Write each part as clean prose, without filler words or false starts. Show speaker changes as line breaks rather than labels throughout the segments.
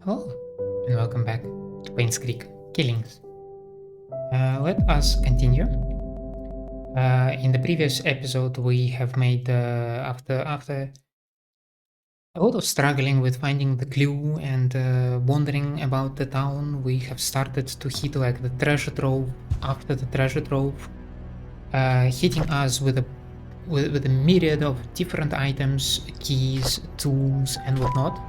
Hello, and welcome back to Painscreek Killings. Let us continue. In the previous episode, we have made after a lot of struggling with finding the clue and wandering about the town. We have started to hit like the treasure trove after the treasure trove, hitting us with a myriad of different items, keys, tools, and whatnot.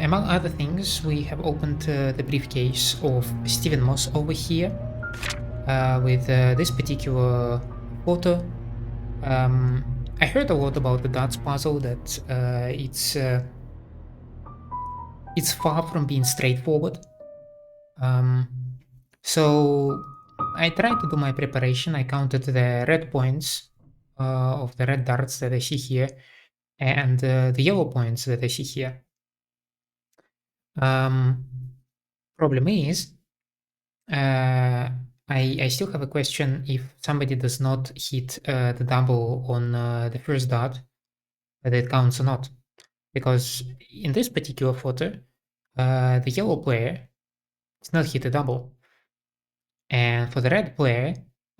Among other things, we have opened the briefcase of Stephen Moss over here with this particular photo. I heard a lot about the dots puzzle, that it's far from being straightforward. So I tried to do my preparation. I counted the red points of the red darts that I see here and the yellow points that I see here. Problem is, I still have a question. If somebody does not hit the double on the first dot, whether it counts or not. Because in this particular photo, the yellow player did not hit a double. And for the red player,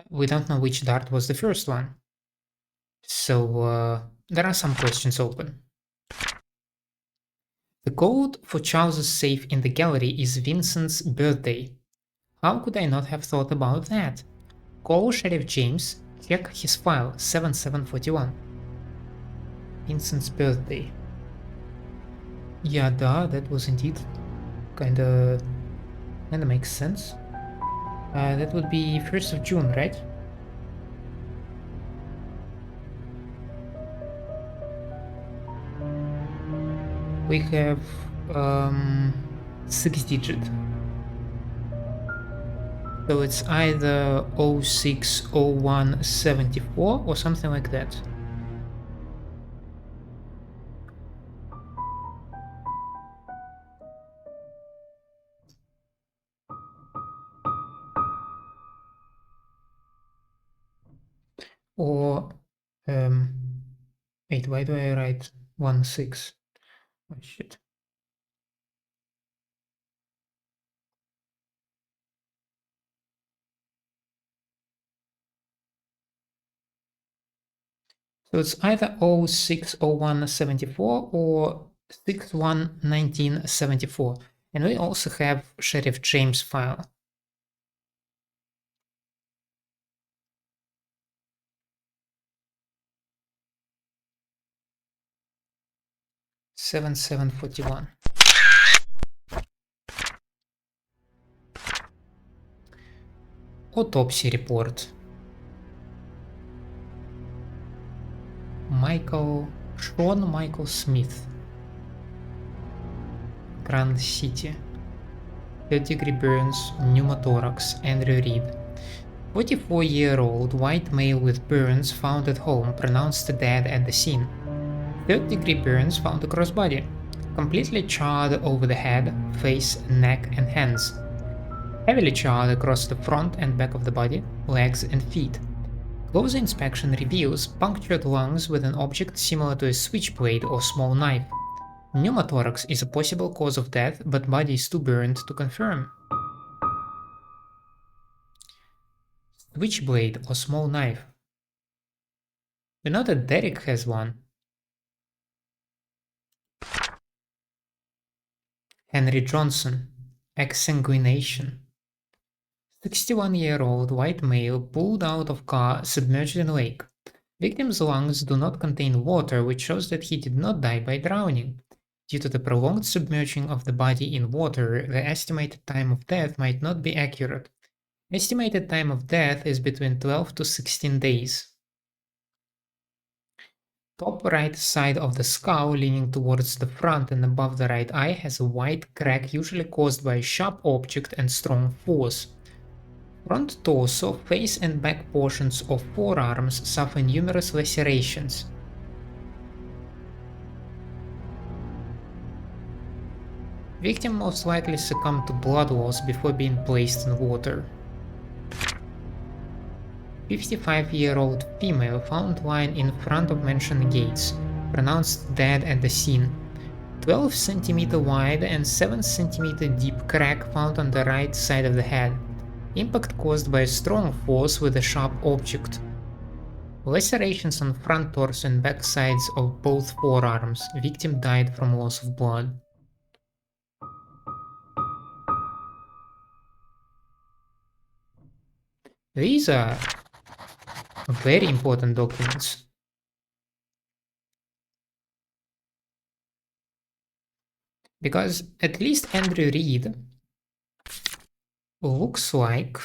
we don't know which dart was the first one. So there are some questions open. The code for Charles's safe in the gallery is Vincent's birthday. How could I not have thought about that? Call Sheriff James, check his file 7741. Vincent's birthday. Yeah, that was indeed kinda makes sense. That would be 1st of June, right? We have 6-digit. So it's either 060174 or something like that. Or wait, why do I write 16? Oh shit. So it's either 060174 or 611974. And we also have Sheriff James file. (7741). Autopsy report. Sean Michael Smith. Grand City. 3rd-degree burns, pneumothorax, Andrew Reed. 44-year-old white male with burns found at home, pronounced dead at the scene. 3rd-degree burns found across body, completely charred over the head, face, neck, and hands. Heavily charred across the front and back of the body, legs, and feet. Closer inspection reveals punctured lungs with an object similar to a switchblade or small knife. Pneumothorax is a possible cause of death, but body is too burned to confirm. Switchblade or small knife. We know that Derek has one. Henry Johnson. Exsanguination. 61-year-old white male pulled out of car submerged in lake. Victim's lungs do not contain water, which shows that he did not die by drowning. Due to the prolonged submerging of the body in water, the estimated time of death might not be accurate. Estimated time of death is between 12 to 16 days. Top right side of the skull leaning towards the front and above the right eye has a wide crack usually caused by a sharp object and strong force. Front torso, face and back portions of forearms suffer numerous lacerations. Victim most likely succumbed to blood loss before being placed in water. 55-year-old female found lying in front of mentioned gates, pronounced dead at the scene. 12 centimeter wide and 7 centimeter deep crack found on the right side of the head. Impact caused by a strong force with a sharp object. Lacerations on front torso and back sides of both forearms. Victim died from loss of blood. These are very important documents. Because at least Andrew Reed looks like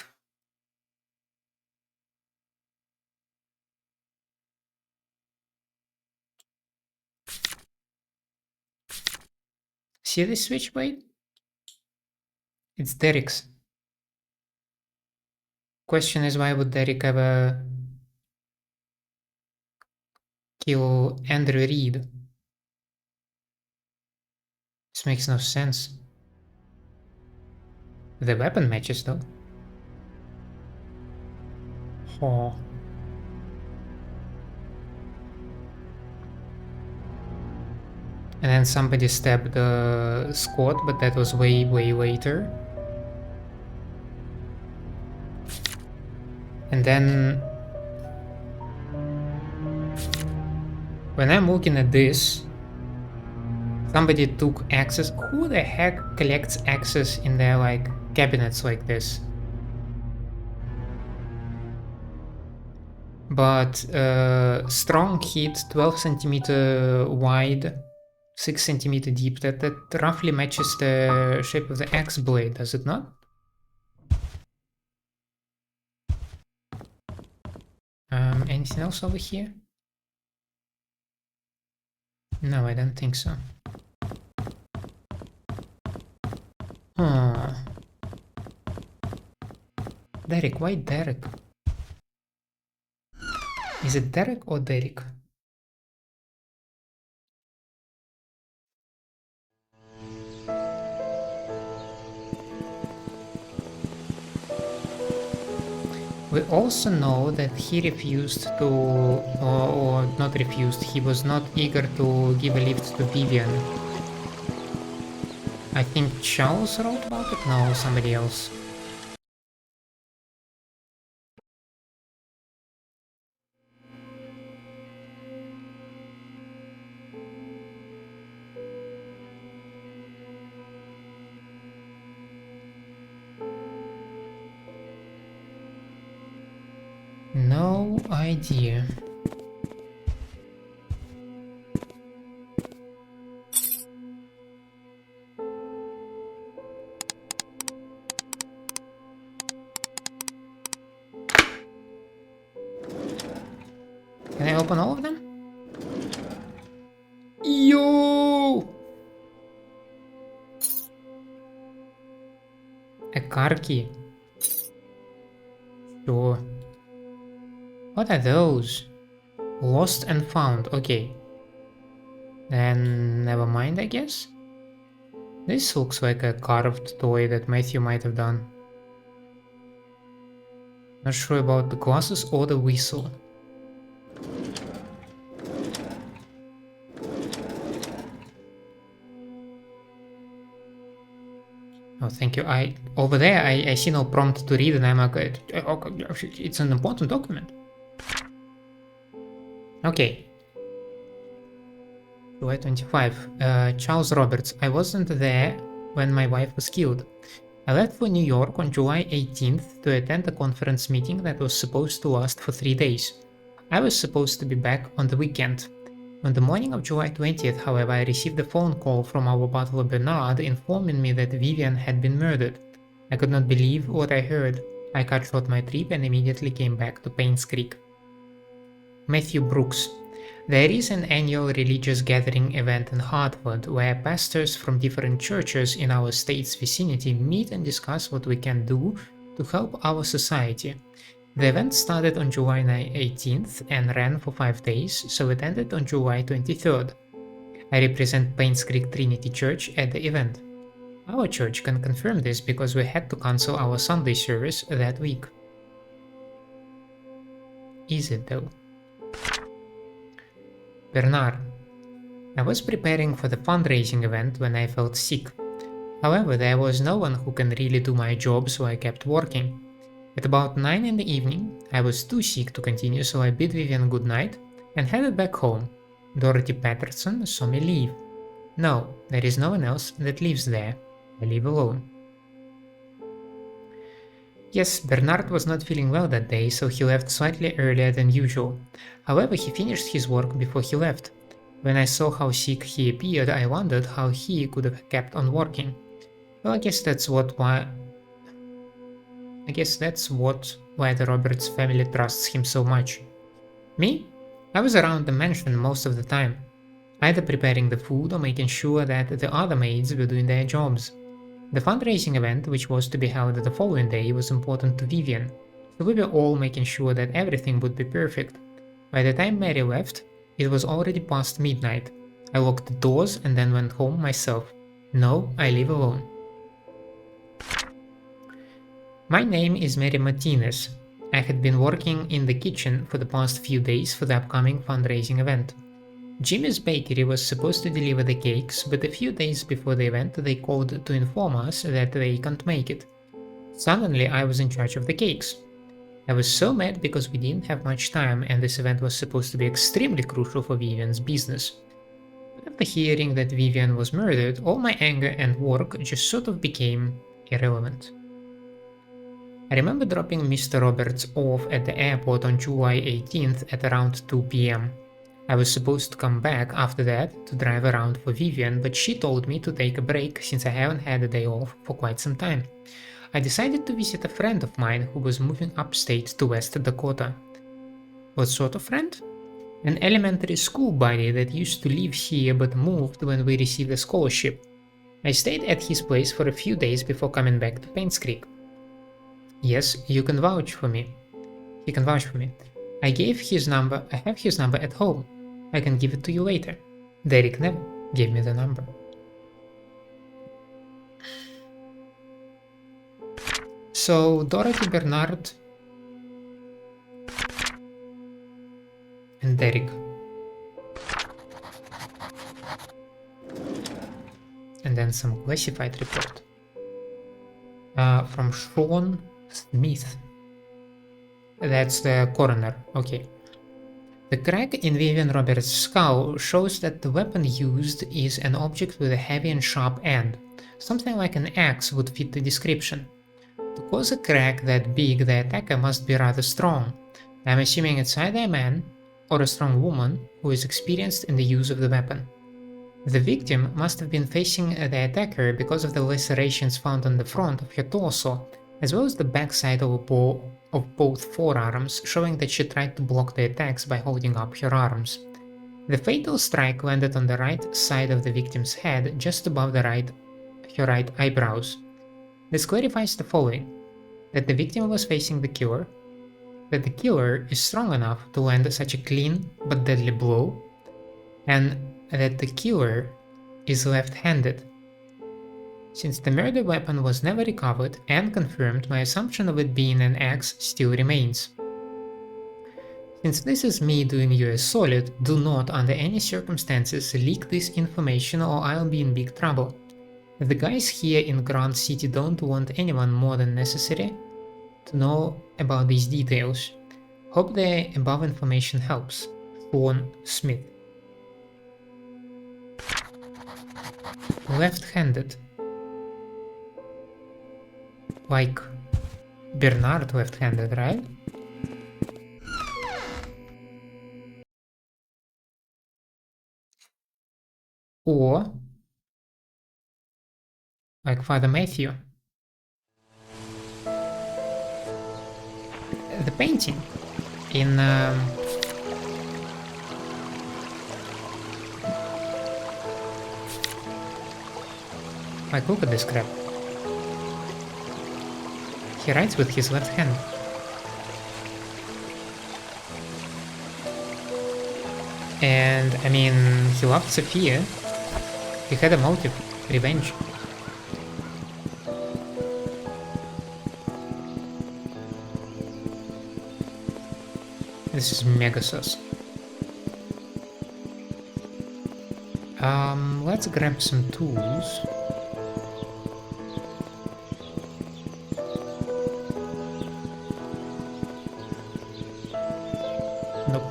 see this switchblade? It's Derek's. Question is, why would Derek ever kill Andrew Reed? This makes no sense. The weapon matches though. Oh. And then somebody stabbed Scott, but that was way later. And then when I'm looking at this, somebody took access. Who the heck collects access in their like cabinets like this? But strong hit, 12 centimeter wide, 6 centimeter deep. That roughly matches the shape of the axe blade, does it not? Anything else over here? No, I don't think so. Oh. Derek, why Derek? Is it Derek or Derek? We also know that he refused to, or not refused, he was not eager to give a lift to Vivian. I think Charles wrote about it? No, somebody else. No idea. Can I open all of them? Yo! A car key. Sure. What are those? Lost and found. Okay. Then never mind, I guess. This looks like a carved toy that Matthew might have done. Not sure about the glasses or the whistle. Oh, thank you. Over there I see no prompt to read, and I'm like, it's an important document. Okay. July 25. Charles Roberts. I wasn't there when my wife was killed. I left for New York on July 18th to attend a conference meeting that was supposed to last for 3 days. I was supposed to be back on the weekend. On the morning of July 20th, however, I received a phone call from our butler Bernard informing me that Vivian had been murdered. I could not believe what I heard. I cut short my trip and immediately came back to Painscreek. Matthew Brooks. There is an annual religious gathering event in Hartford where pastors from different churches in our state's vicinity meet and discuss what we can do to help our society. The event started on July 18th and ran for 5 days, so it ended on July 23rd. I represent Painscreek Trinity Church at the event. Our church can confirm this because we had to cancel our Sunday service that week. is it though? Bernard. I was preparing for the fundraising event when I felt sick. However, there was no one who can really do my job, so I kept working. At about 9 in the evening, I was too sick to continue, so I bid Vivian good night and headed back home. Dorothy Patterson saw me leave. No, there is no one else that lives there. I live alone. Yes, Bernard was not feeling well that day, so he left slightly earlier than usual. However, he finished his work before he left. When I saw how sick he appeared, I wondered how he could have kept on working. Well, I guess that's why the Roberts family trusts him so much. Me? I was around the mansion most of the time, either preparing the food or making sure that the other maids were doing their jobs. The fundraising event, which was to be held the following day, was important to Vivian, so we were all making sure that everything would be perfect. By the time Mary left, it was already past midnight. I locked the doors and then went home myself. No, I live alone. My name is Mary Martinez. I had been working in the kitchen for the past few days for the upcoming fundraising event. Jimmy's bakery was supposed to deliver the cakes, but a few days before the event they called to inform us that they can't make it. Suddenly I was in charge of the cakes. I was so mad because we didn't have much time and this event was supposed to be extremely crucial for Vivian's business. But after hearing that Vivian was murdered, all my anger and work just sort of became irrelevant. I remember dropping Mr. Roberts off at the airport on July 18th at around 2 p.m. I was supposed to come back after that to drive around for Vivian, but she told me to take a break since I haven't had a day off for quite some time. I decided to visit a friend of mine who was moving upstate to West Dakota. What sort of friend? An elementary school buddy that used to live here but moved when we received a scholarship. I stayed at his place for a few days before coming back to Painscreek. Yes, you can vouch for me. He can vouch for me. I have his number at home. I can give it to you later. Derek never gave me the number. So, Dorothy, Bernard, and Derek. And then some classified report. From Sean Smith. That's the coroner, okay. The crack in Vivian Roberts' skull shows that the weapon used is an object with a heavy and sharp end. Something like an axe would fit the description. To cause a crack that big, the attacker must be rather strong. I'm assuming it's either a man or a strong woman who is experienced in the use of the weapon. The victim must have been facing the attacker because of the lacerations found on the front of her torso, as well as the backside of both forearms, showing that she tried to block the attacks by holding up her arms. The fatal strike landed on the right side of the victim's head, just above her right eyebrows. This clarifies the following: that the victim was facing the killer, that the killer is strong enough to land such a clean but deadly blow, and that the killer is left-handed. Since the murder weapon was never recovered and confirmed, my assumption of it being an axe still remains. Since this is me doing you a solid, do not under any circumstances leak this information or I'll be in big trouble. The guys here in Grand City don't want anyone more than necessary to know about these details. Hope the above information helps. Sean Smith. Left-handed. Like Bernard left-handed, right? Or like Father Matthew. The painting in like look at this crap. He writes with his left hand. And I mean, he loved Sophia. He had a motive, revenge. This is mega sus. Let's grab some tools. Nope.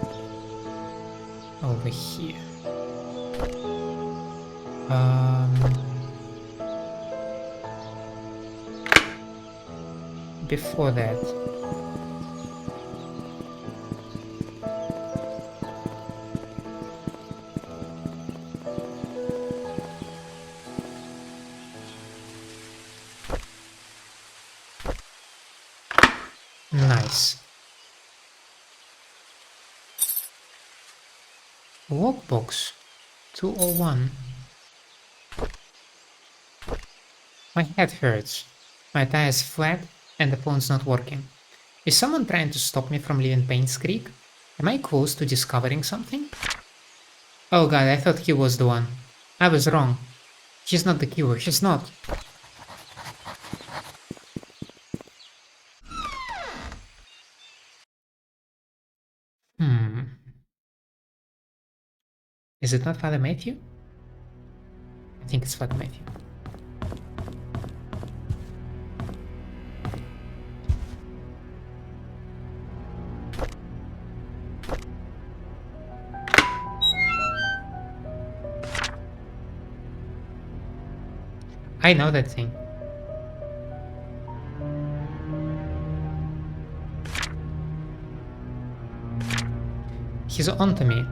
Over here. Before that. Nice. Lockbox 201. My head hurts. My tie is flat and the phone's not working. Is someone trying to stop me from leaving Painscreek? Am I close to discovering something? Oh god, I thought he was the one. I was wrong. He's not the killer, he's not. Is it not Father Matthew? I think it's Father Matthew. I know that thing. He's onto me,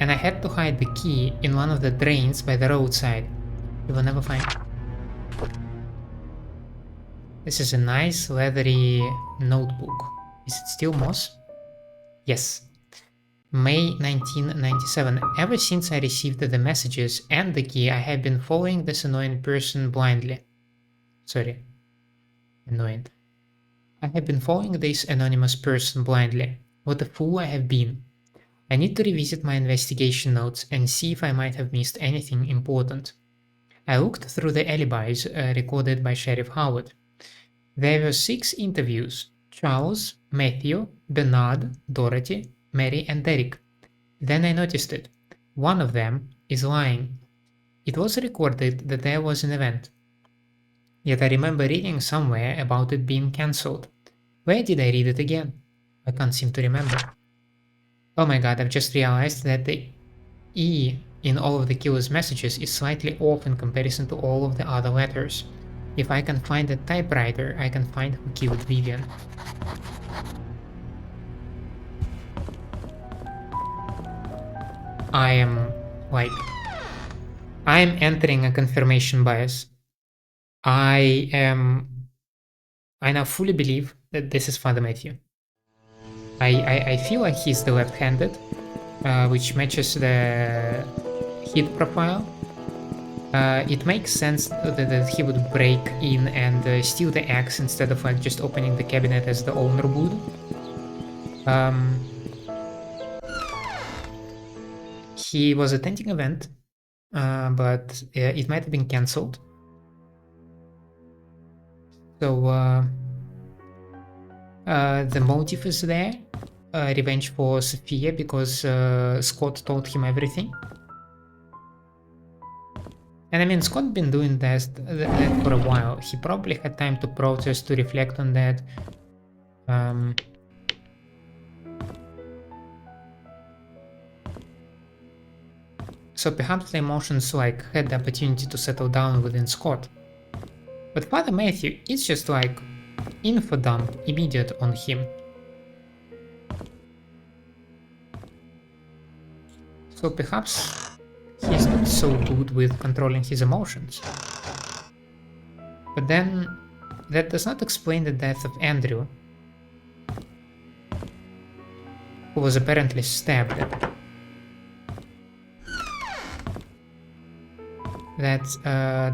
and I had to hide the key in one of the drains by the roadside. You will never find. This is a nice leathery notebook. Is it still moss? Yes. May 1997. Ever since I received the messages and the key, I have been following this annoying person blindly. Sorry. Annoying. I have been following this anonymous person blindly. What a fool I have been. I need to revisit my investigation notes and see if I might have missed anything important. I looked through the alibis recorded by Sheriff Howard. There were 6 interviews: Charles, Matthew, Bernard, Dorothy, Mary and Derek. Then I noticed it. One of them is lying. It was recorded that there was an event. Yet I remember reading somewhere about it being cancelled. Where did I read it again? I can't seem to remember. Oh my god, I've just realized that the E in all of the killer's messages is slightly off in comparison to all of the other letters. If I can find a typewriter, I can find who killed Vivian. I am entering a confirmation bias. I now fully believe that this is Father Matthew. I feel like he's the left-handed, which matches the hit profile. It makes sense that he would break in and steal the axe instead of like just opening the cabinet as the owner would. He was attending an event, but it might have been cancelled. So the motive is there. Revenge for Sophia because Scott told him everything. And I mean, Scott been doing that for a while. He probably had time to process, to reflect on that. So perhaps the emotions like had the opportunity to settle down within Scott. But Father Matthew is just like info dump immediate on him. So perhaps he's not so good with controlling his emotions. But then that does not explain the death of Andrew, who was apparently stabbed. That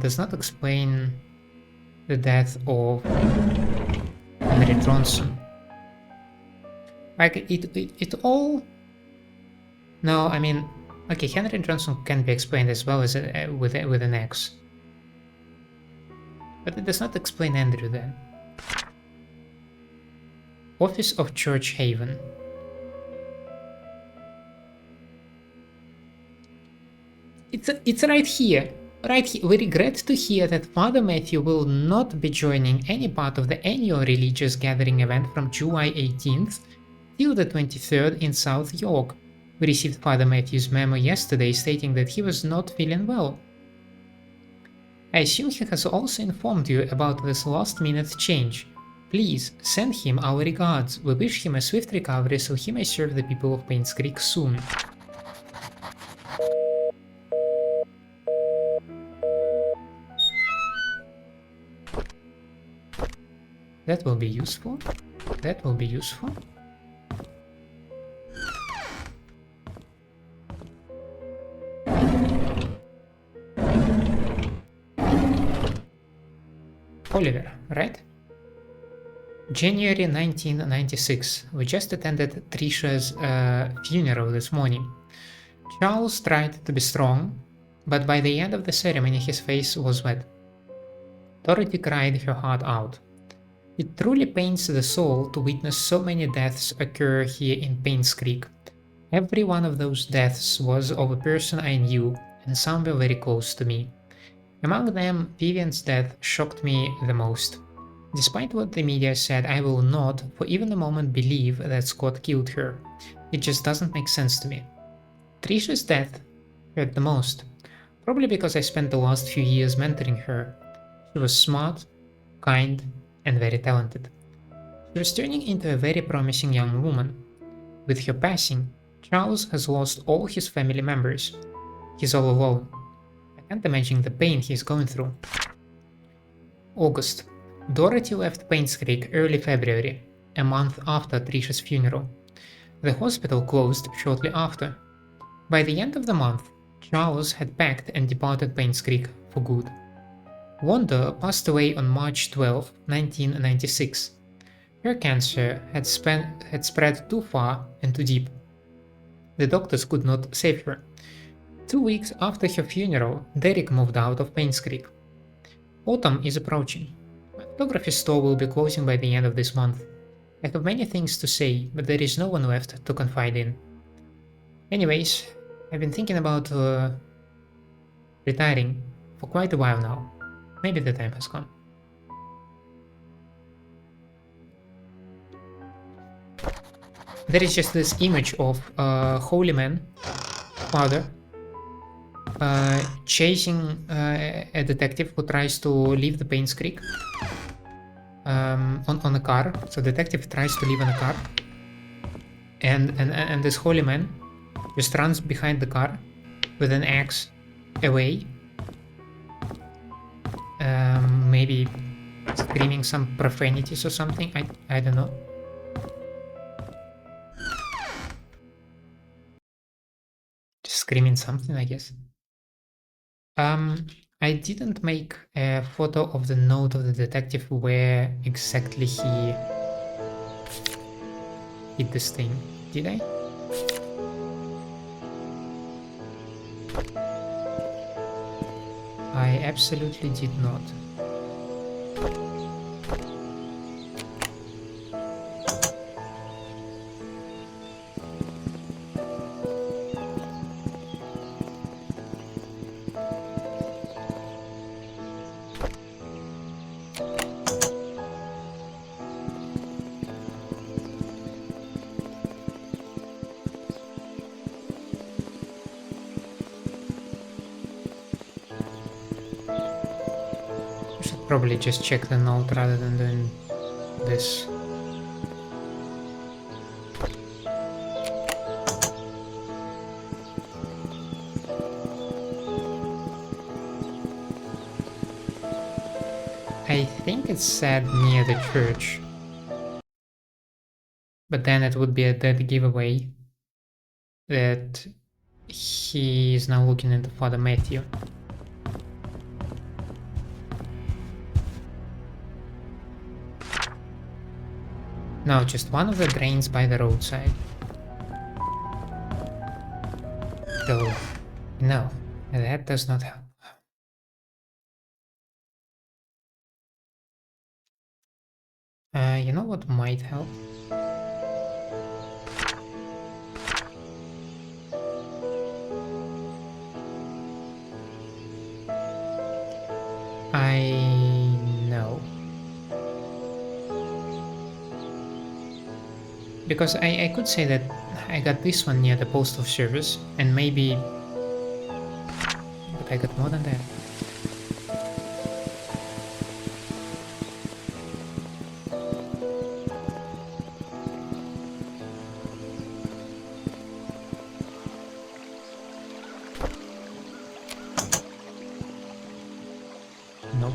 does not explain the death of Henry Johnson. Like it all. No, I mean, okay, Henry Johnson can be explained as well as with an X, but it does not explain Andrew then. Office of Church Haven. It's right here. Right here. We regret to hear that Father Matthew will not be joining any part of the annual religious gathering event from July 18th till the 23rd in South York. We received Father Matthew's memo yesterday stating that he was not feeling well. I assume he has also informed you about this last-minute change. Please send him our regards. We wish him a swift recovery so he may serve the people of Painscreek soon. That will be useful. That will be useful. Oliver, right? January 1996. We just attended Trisha's funeral this morning. Charles tried to be strong, but by the end of the ceremony his face was wet. Dorothy cried her heart out. It truly pains the soul to witness so many deaths occur here in Painscreek. Every one of those deaths was of a person I knew, and some were very close to me. Among them, Vivian's death shocked me the most. Despite what the media said, I will not, for even a moment, believe that Scott killed her. It just doesn't make sense to me. Trisha's death hurt the most, probably because I spent the last few years mentoring her. She was smart, kind, and very talented. She was turning into a very promising young woman. With her passing, Charles has lost all his family members. He's all alone. I can't imagine the pain he's going through. August. Dorothy left Painscreek early February, a month after Trisha's funeral. The hospital closed shortly after. By the end of the month, Charles had packed and departed Painscreek for good. Wanda passed away on March 12, 1996. Her cancer had spread too far and too deep. The doctors could not save her. 2 weeks after her funeral, Derek moved out of Painscreek. Autumn is approaching. My photography store will be closing by the end of this month. I have many things to say, but there is no one left to confide in. Anyways, I've been thinking about retiring for quite a while now. Maybe the time has come. There is just this image of a holy man, father, chasing a detective who tries to leave the Painscreek on a car. So detective tries to leave on a car, and this holy man just runs behind the car with an axe away, maybe screaming some profanities or something. I don't know. Just screaming something, I guess. I didn't make a photo of the note of the detective where exactly he did this thing, did I? I absolutely did not. Probably just check the note rather than doing this. I think it's said near the church, but then it would be a dead giveaway that he is now looking into Father Matthew. No, just one of the drains by the roadside. So, no, that does not help. You know what might help? because I could say that I got this one near the postal service, and maybe... But I got more than that. Nope.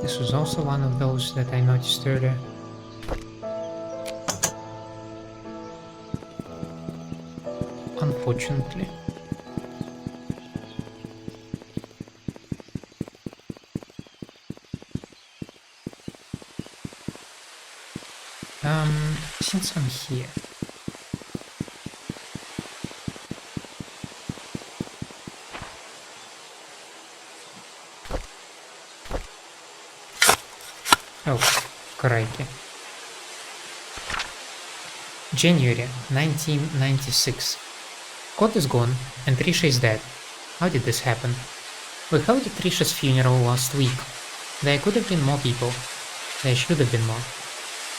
This was also one of those that I noticed earlier. Unfortunately. Since I'm here. Oh, crikey. January 1996. Scott is gone and Trisha is dead. How did this happen? We held Trisha's funeral last week. There could have been more people. There should have been more.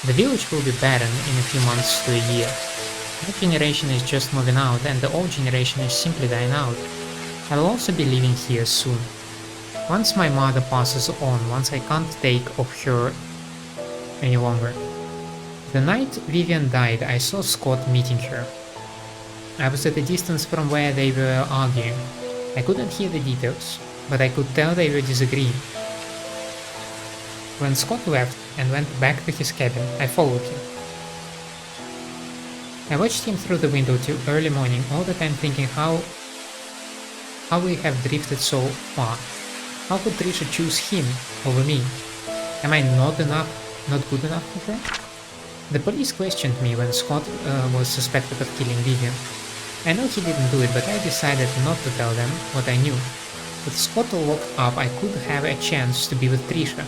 The village will be barren in a few months to a year. That generation is just moving out and the old generation is simply dying out. I will also be leaving here soon. Once my mother passes on, once I can't take of her any longer. The night Vivian died, I saw Scott meeting her. I was at a distance from where they were arguing. I couldn't hear the details, but I could tell they were disagreeing. When Scott left and went back to his cabin, I followed him. I watched him through the window till early morning, all the time thinking how we have drifted so far. How could Trisha choose him over me? Am I not good enough for her? The police questioned me when Scott was suspected of killing Vivian. I know he didn't do it, but I decided not to tell them what I knew. With Scott locked up, I could have a chance to be with Trisha.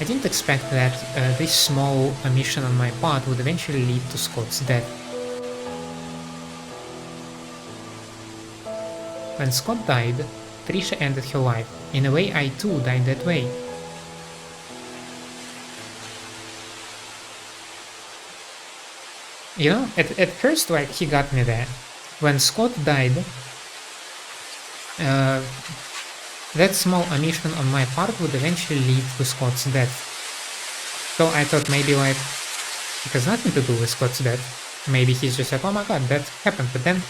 I didn't expect that this small omission on my part would eventually lead to Scott's death. When Scott died, Trisha ended her life. In a way, I too died that way. You know, at first, like, he got me there. When Scott died, that small omission on my part would eventually lead to Scott's death. So I thought maybe, like, it has nothing to do with Scott's death. Maybe he's just like, oh my god, that happened. But then,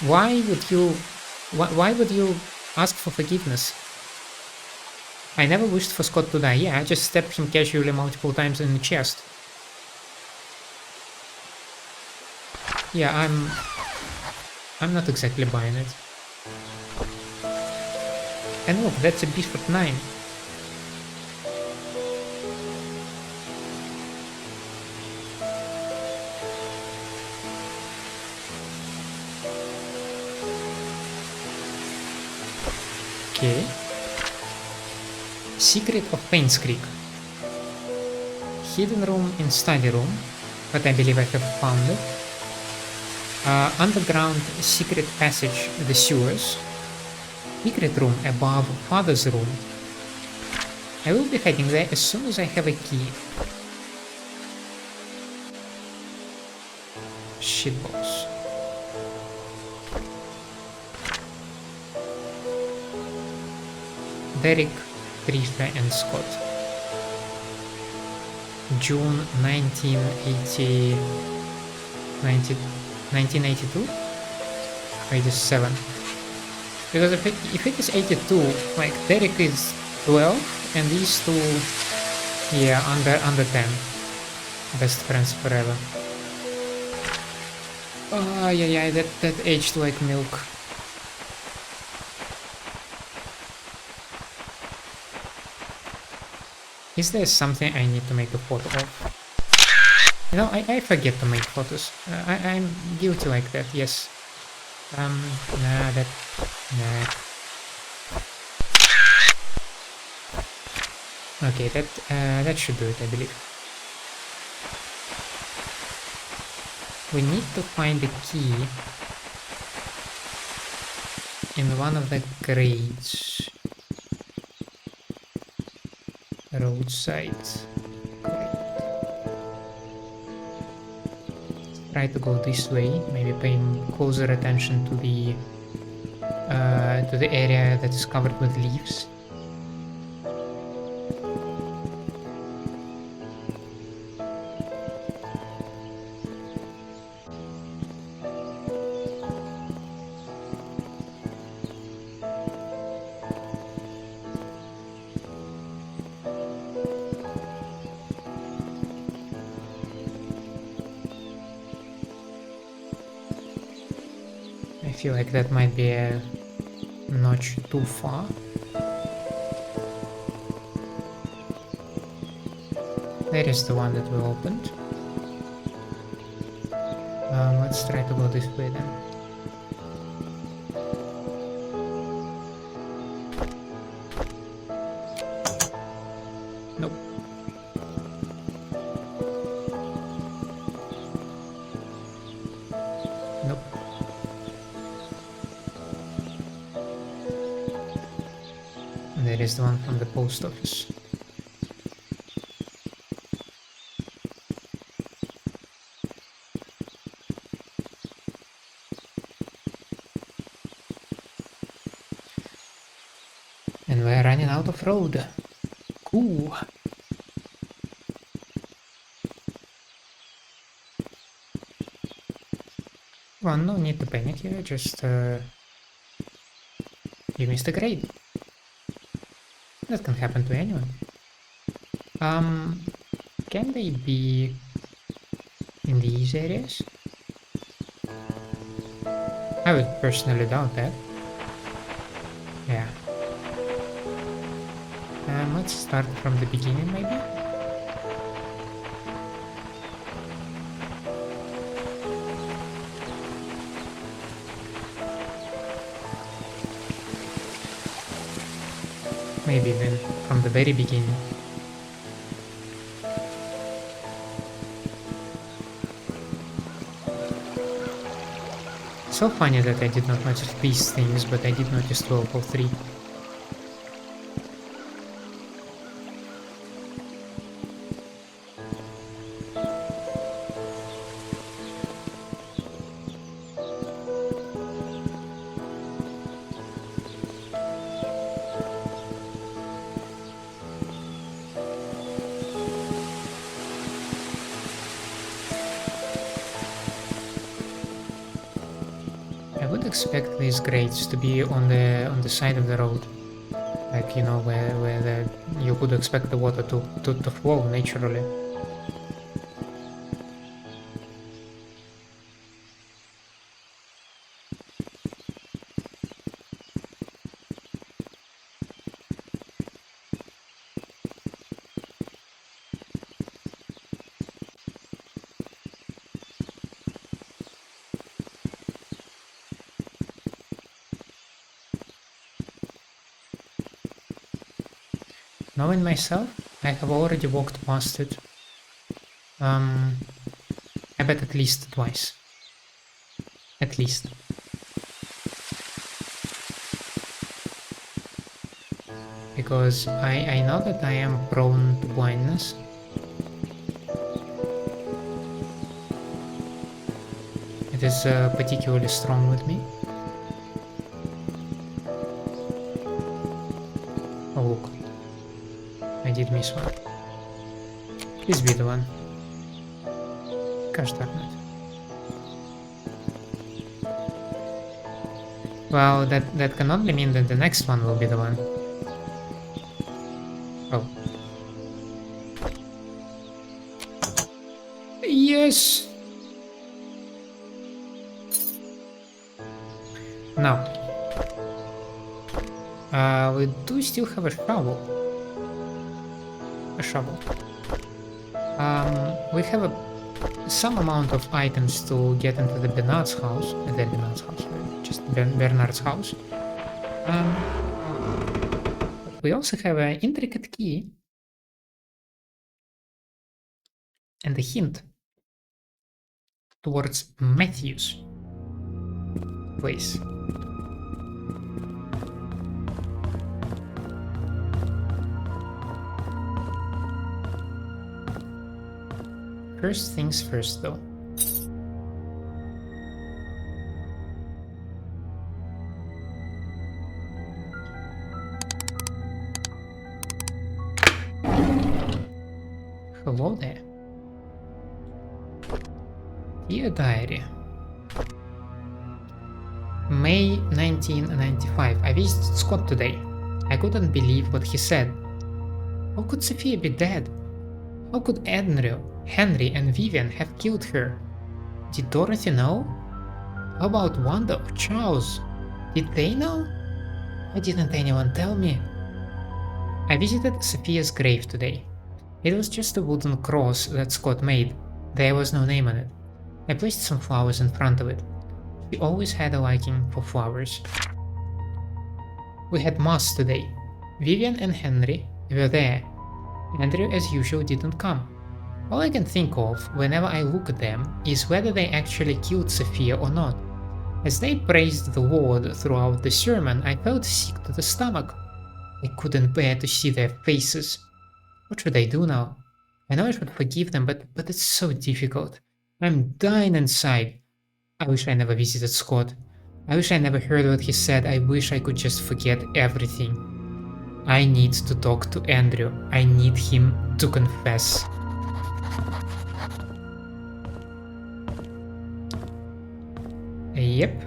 why would you ask for forgiveness? I never wished for Scott to die. Yeah, I just stabbed him casually multiple times in the chest. Yeah, I'm not exactly buying it. And look, that's a bishop 9. Okay. Secret of Painscreek. Hidden room in study room, but I believe I have found it. Underground secret passage, the sewers. Secret room above father's room. I will be heading there as soon as I have a key. Shitbox. Derek, Trisha and Scott. June 1982? 87. Because if it is 82, like Derek is 12 and these two, yeah, under 10. Best friends forever. Oh yeah, that aged like milk. Is there something I need to make a photo of? You know, I forget to make photos. I'm guilty like that, yes. Nah. Okay, that should do it, I believe. We need to find the key in one of the crates. Roadside. Correct. Try to go this way, maybe paying closer attention to the area that is covered with leaves. I feel like that might be a notch too far. There is the one that we opened. Let's try to go this way then. Nope. Nope. And there is the one from the post office. And we're running out of road. Cool. Well, no need to panic here, just you missed a grade. That can happen to anyone. Can they be in these areas? I would personally doubt that. Yeah. Let's start from the beginning, maybe? Maybe even from the very beginning. So funny that I did not notice these things, but I did notice 1203. I would expect these grates to be on the side of the road, like you know where you would expect the water to flow naturally. Knowing myself, I have already walked past it. I bet at least twice. At least. Because I know that I am prone to blindness. It is particularly strong with me. Oh look. I did miss one. Please be the one. Gosh darn it. Well, that can only mean that the next one will be the one. Oh. Yes! Now. We do still have a shovel. We have some amount of items to get into the Bernard's house. Just Bernard's house. We also have an intricate key and a hint towards Matthew's place. First things first, though. Hello there. Dear Diary. May 1995. I visited Scott today. I couldn't believe what he said. How could Sophia be dead? How could Andrew, Henry, and Vivian have killed her? Did Dorothy know? How about Wanda or Charles? Did they know? Why didn't anyone tell me? I visited Sophia's grave today. It was just a wooden cross that Scott made. There was no name on it. I placed some flowers in front of it. She always had a liking for flowers. We had mass today. Vivian and Henry were there. Andrew, as usual, didn't come. All I can think of whenever I look at them is whether they actually killed Sophia or not. As they praised the Lord throughout the sermon, I felt sick to the stomach. I couldn't bear to see their faces. What should I do now? I know I should forgive them, but it's so difficult. I'm dying inside. I wish I never visited Scott. I wish I never heard what he said. I wish I could just forget everything. I need to talk to Andrew. I need him to confess. Yep.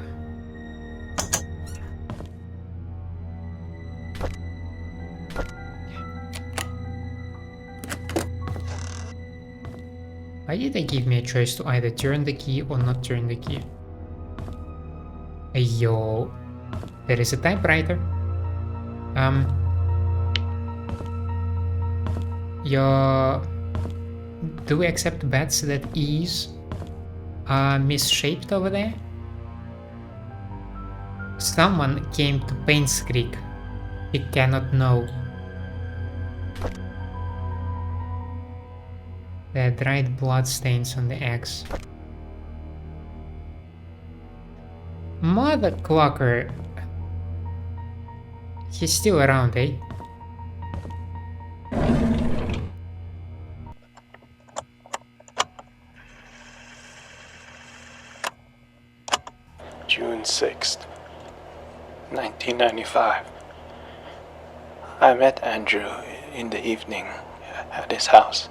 Why did they give me a choice to either turn the key or not turn the key? Yo, there is a typewriter. Do we accept bets that E's are misshaped over there? Someone came to Painscreek. He cannot know. There are dried blood stains on the eggs. Mother Clocker. He's still around, eh?
June 6th, 1995. I met Andrew in the evening at his house.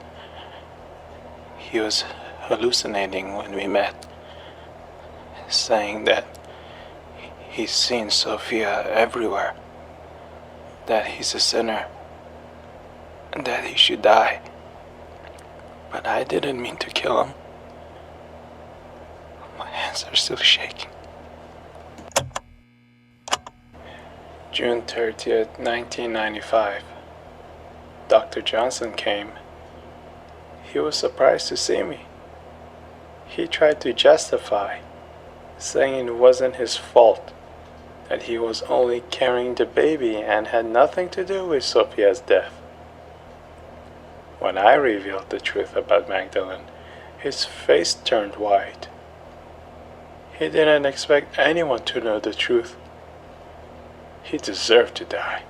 He was hallucinating when we met, saying that he's seen Sophia everywhere, that he's a sinner, and that he should die. But I didn't mean to kill him. My hands are still shaking. June 30th, 1995. Dr. Johnson came. He was surprised to see me. He tried to justify, saying it wasn't his fault, that he was only carrying the baby and had nothing to do with Sophia's death. When I revealed the truth about Magdalene, his face turned white. He didn't expect anyone to know the truth. He deserved to die.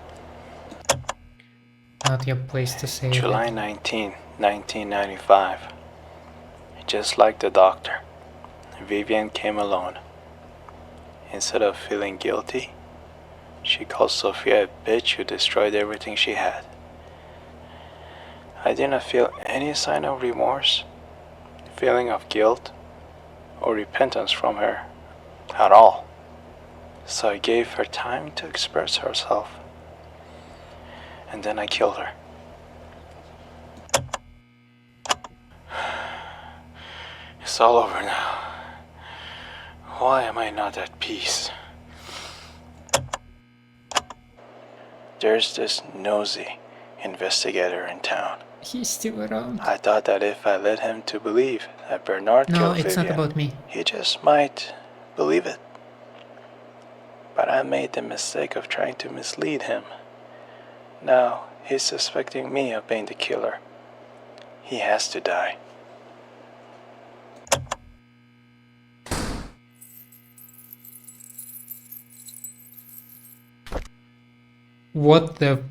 Not your place to say
July 19, 1995. Just like the doctor, Vivian came alone. Instead of feeling guilty, she called Sophia a bitch who destroyed everything she had. I didn't feel any sign of remorse, feeling of guilt, or repentance from her at all. So I gave her time to express herself. And then I killed her. It's all over now. Why am I not at peace? There's this nosy investigator in town.
He's still around.
I thought that if I led him to believe that Bernard killed Vivian,
it's not about me.
he just might believe it. But I made the mistake of trying to mislead him. Now he's suspecting me of being the killer. He has to die.
What the...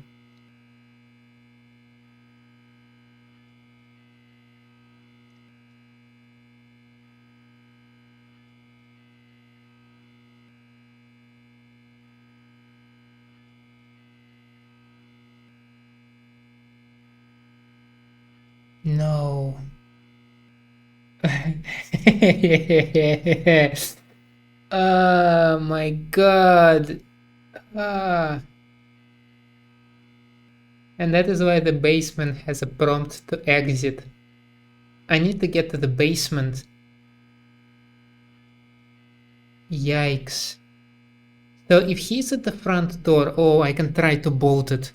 No. Oh my god. Ah. And that is why the basement has a prompt to exit. I need to get to the basement. Yikes. So if he's at the front door, oh, I can try to bolt it.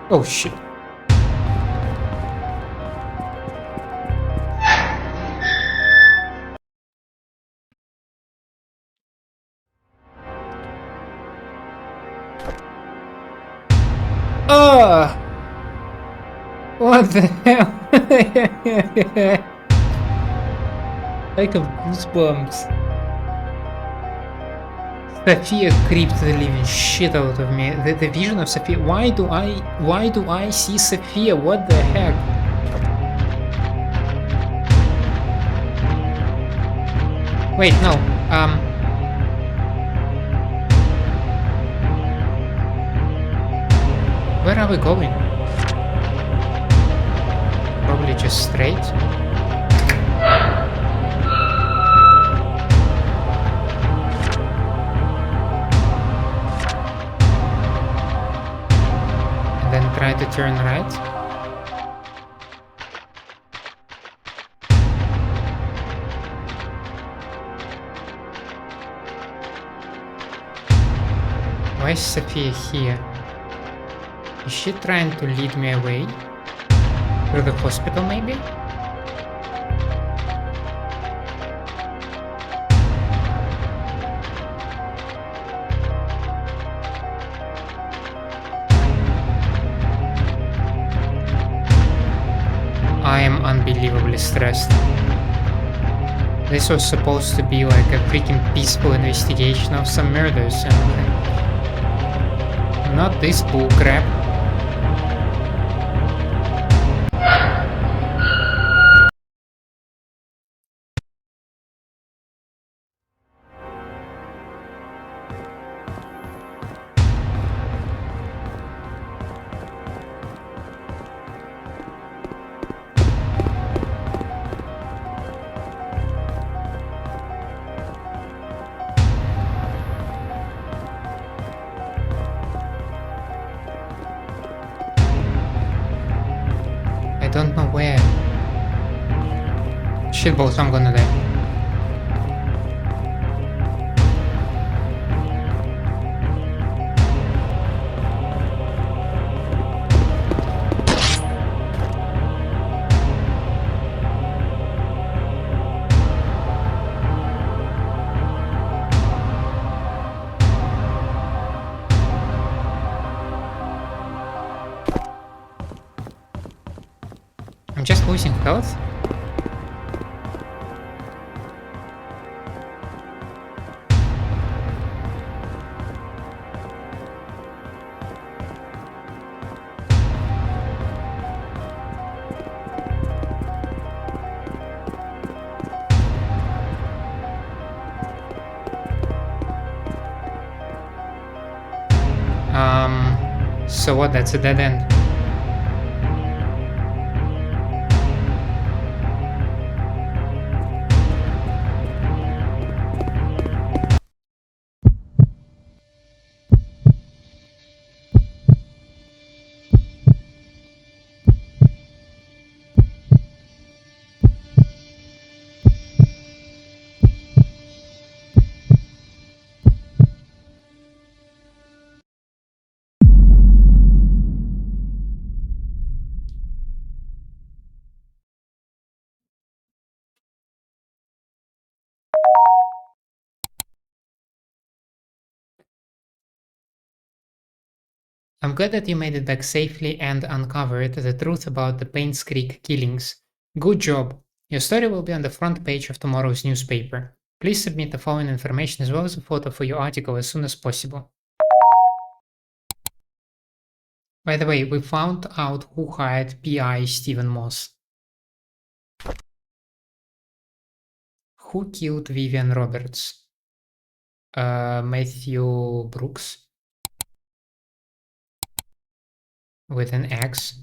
Oh shit. Oh! What the hell? I have goosebumps. Sophia creeped the living shit out of me. The vision of Sophia. Why do I see Sophia? What the heck? Wait, no. Where are we going? Probably just straight. And then try to turn right. Why is Sophia here? Is she trying to lead me away? To the hospital, maybe? I am unbelievably stressed. This was supposed to be like a freaking peaceful investigation of some murders and not this bullcrap. I don't know where. Shitballs, I'm gonna die. I'm just losing health. So what? That's a dead end. I'm glad that you made it back safely and uncovered the truth about the Painscreek Killings. Good job. Your story will be on the front page of tomorrow's newspaper. Please submit the following information as well as a photo for your article as soon as possible. By the way, we found out who hired PI Stephen Moss. Who killed Vivian Roberts? Matthew Brooks. With an X.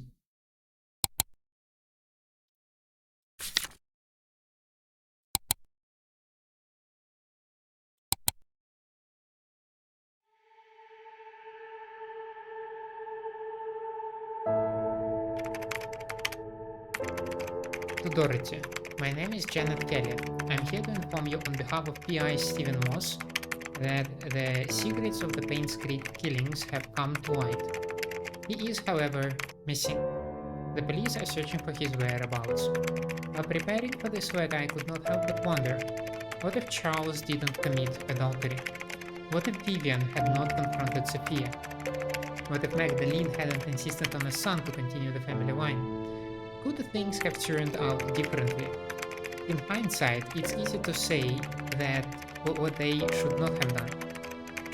To Dorothy. My name is Janet Kelly. I'm here to inform you on behalf of PI Stephen Moss that the secrets of the Painscreek Killings have come to light. He is, however, missing. The police are searching for his whereabouts. While preparing for this work, I could not help but wonder, what if Charles didn't commit adultery? What if Vivian had not confronted Sophia? What if Magdalene hadn't insisted on a son to continue the family line? Could things have turned out differently? In hindsight, it's easy to say that what they should not have done.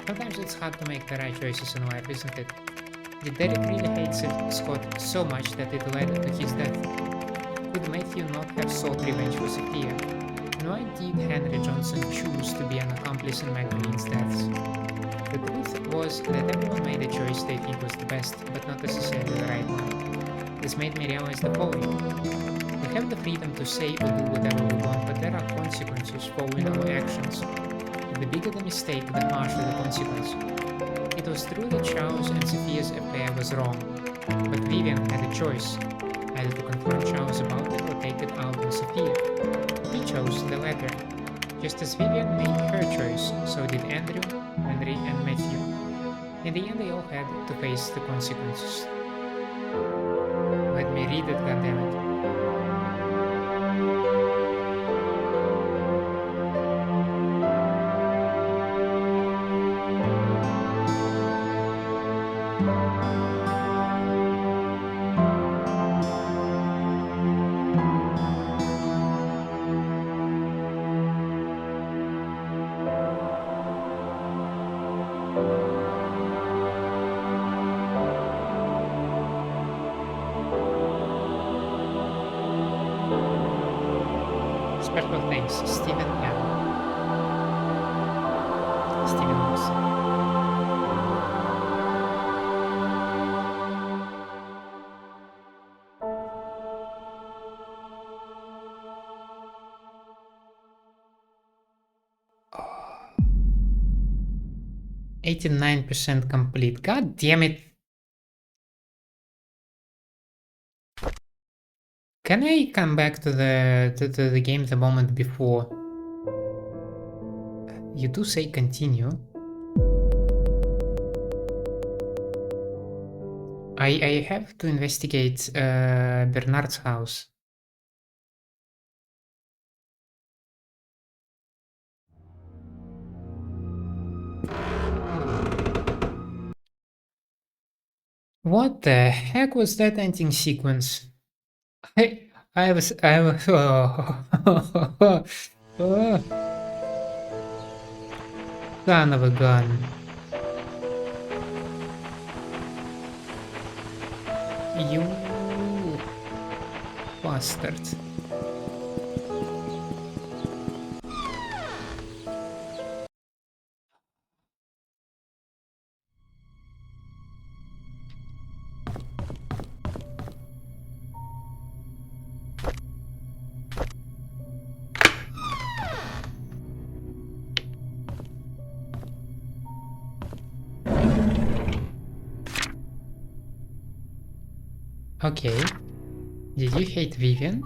Sometimes it's hard to make the right choices in life, isn't it? Did Derek really hate Scott so much that it led to his death? Could Matthew not have sought revenge for Sophia? And why did Henry Johnson choose to be an accomplice in Magdalene's deaths? The truth was that everyone made a choice they think was the best, but not necessarily the right one. This made me realize the following. We have the freedom to say or do whatever we want, but there are consequences following our actions. The bigger the mistake, the harsher the consequence. It was true that Charles and Sophia's affair was wrong, but Vivian had a choice, either to confront Charles about it or take it out on Sophia. He chose the latter. Just as Vivian made her choice, so did Andrew, Henry, and Matthew. In the end, they all had to face the consequences. Let me read it, goddammit. Special thanks, Stephen M. Stephen Moss. Oh. 89% complete. God damn it. Can I come back to the game the moment before? You do say continue. I have to investigate Bernard's house. What the heck was that ending sequence? I was oh, son of a gun. You bastard. Okay. Did you hate Vivian?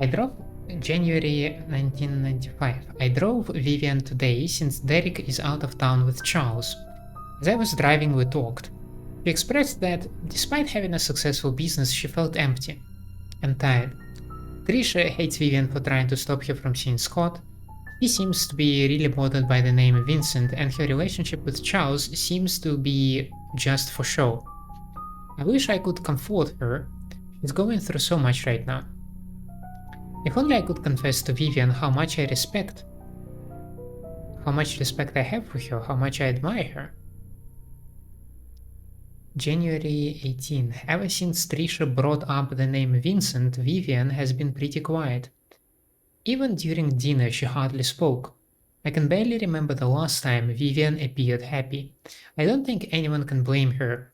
I drove January 1995. I drove Vivian today since Derek is out of town with Charles. As I was driving, we talked. She expressed that, despite having a successful business, she felt empty and tired. Trisha hates Vivian for trying to stop her from seeing Scott. He seems to be really bothered by the name Vincent, and her relationship with Charles seems to be just for show. I wish I could comfort her. She's going through so much right now. If only I could confess to Vivian how much respect I have for her, how much I admire her. January 18. Ever since Trisha brought up the name Vincent, Vivian has been pretty quiet. Even during dinner, she hardly spoke. I can barely remember the last time Vivian appeared happy. I don't think anyone can blame her.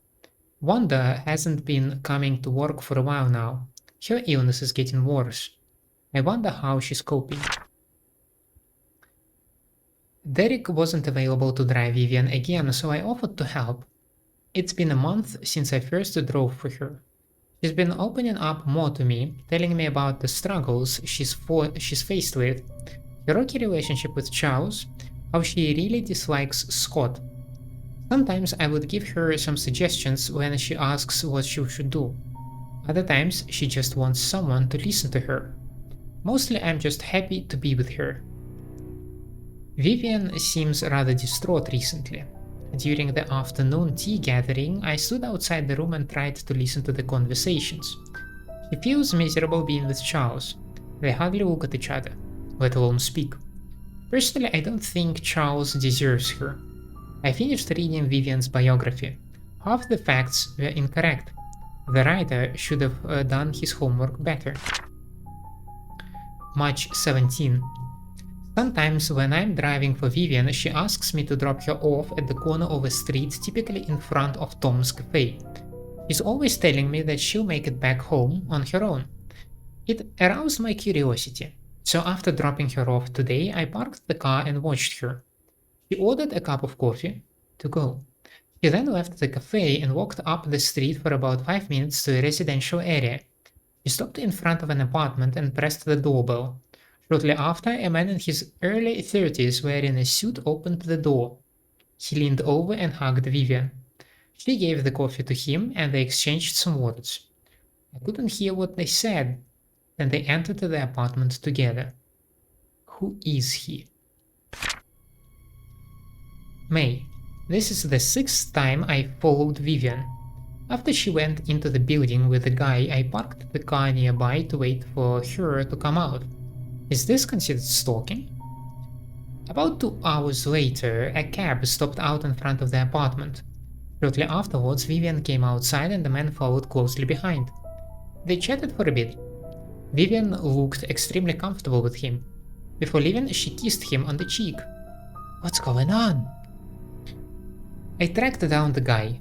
Wanda hasn't been coming to work for a while now. Her illness is getting worse. I wonder how she's coping. Derek wasn't available to drive Vivian again, so I offered to help. It's been a month since I first drove for her. She's been opening up more to me, telling me about the struggles she's faced with, her rocky relationship with Charles, how she really dislikes Scott. Sometimes I would give her some suggestions when she asks what she should do. Other times she just wants someone to listen to her. Mostly I'm just happy to be with her. Vivian seems rather distraught recently. During the afternoon tea gathering, I stood outside the room and tried to listen to the conversations. She feels miserable being with Charles. They hardly look at each other, let alone speak. Personally, I don't think Charles deserves her. I finished reading Vivian's biography. Half the facts were incorrect. The writer should have done his homework better. March 17. Sometimes when I'm driving for Vivian, she asks me to drop her off at the corner of a street typically in front of Tom's Cafe. She's always telling me that she'll make it back home on her own. It aroused my curiosity, so after dropping her off today, I parked the car and watched her. She ordered a cup of coffee to go. She then left the cafe and walked up the street for about 5 minutes to a residential area. She stopped in front of an apartment and pressed the doorbell. Shortly after, a man in his early 30s wearing a suit opened the door. He leaned over and hugged Vivian. She gave the coffee to him and they exchanged some words. I couldn't hear what they said. Then they entered the apartment together. Who is he? May. This is the 6th time I followed Vivian. After she went into the building with the guy, I parked the car nearby to wait for her to come out. Is this considered stalking? About 2 hours later, a cab stopped out in front of the apartment. Shortly afterwards, Vivian came outside and the man followed closely behind. They chatted for a bit. Vivian looked extremely comfortable with him. Before leaving, she kissed him on the cheek. What's going on? I tracked down the guy.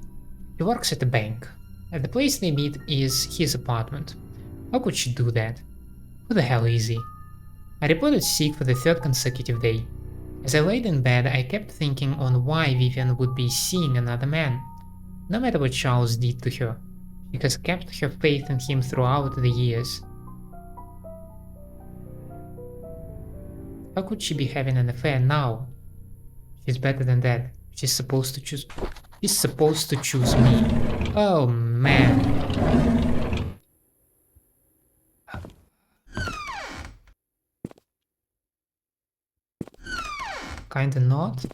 He works at a bank. The place they meet is his apartment. How could she do that? Who the hell is he? I reported sick for the 3rd consecutive day. As I laid in bed, I kept thinking on why Vivian would be seeing another man. No matter what Charles did to her, she has kept her faith in him throughout the years. How could she be having an affair now? She's better than that. She's supposed to choose me. Oh man. Kinda not.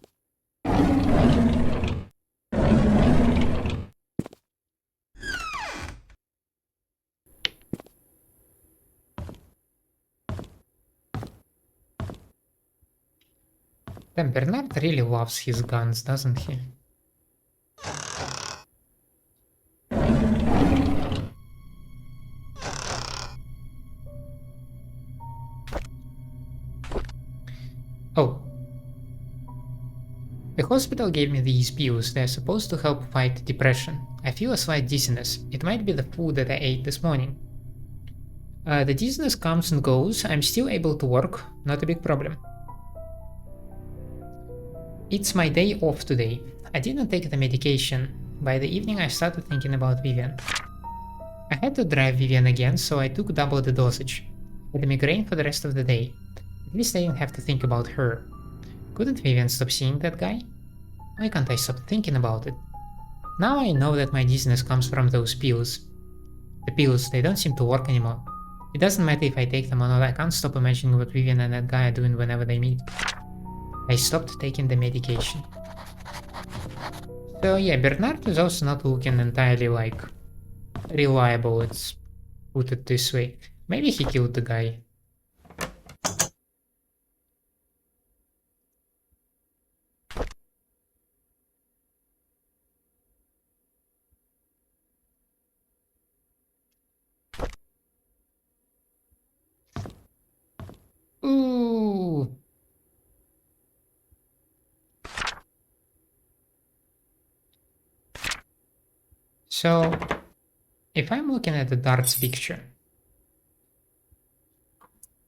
Damn, Bernard really loves his guns, doesn't he? Oh. The hospital gave me these pills. They're supposed to help fight depression. I feel a slight dizziness. It might be the food that I ate this morning. The dizziness comes and goes. I'm still able to work. Not a big problem. It's my day off today. I didn't take the medication. By the evening I started thinking about Vivian. I had to drive Vivian again, so I took double the dosage. I had a migraine for the rest of the day. At least I didn't have to think about her. Couldn't Vivian stop seeing that guy? Why can't I stop thinking about it? Now I know that my dizziness comes from those pills. The pills, they don't seem to work anymore. It doesn't matter if I take them or not, I can't stop imagining what Vivian and that guy are doing whenever they meet. I stopped taking the medication. So yeah, Bernard is also not looking entirely like reliable, let's put it this way. Maybe he killed the guy. Ooh. So if I'm looking at the darts picture,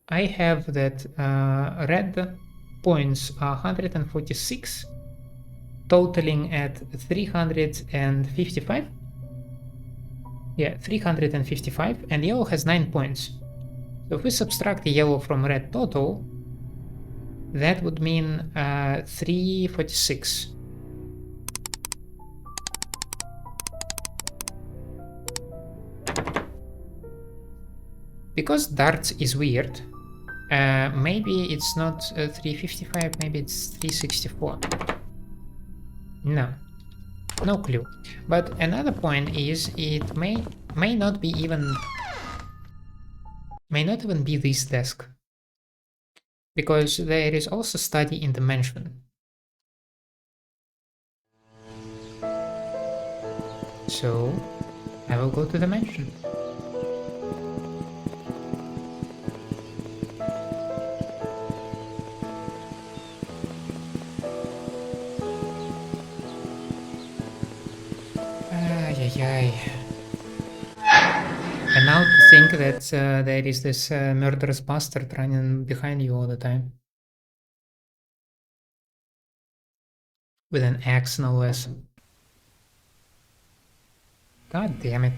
I have that red points are 146, totaling at 355. Yeah, 355, and yellow has 9 points. So if we subtract the yellow from red total, that would mean 346. Because darts is weird, maybe it's not 355, maybe it's 364. No, no clue. But another point is it may not even be this desk, because there is also study in the mansion. So I will go to the mansion. Ay. And now to think that there is this murderous bastard running behind you all the time. With an axe, no less. God damn it.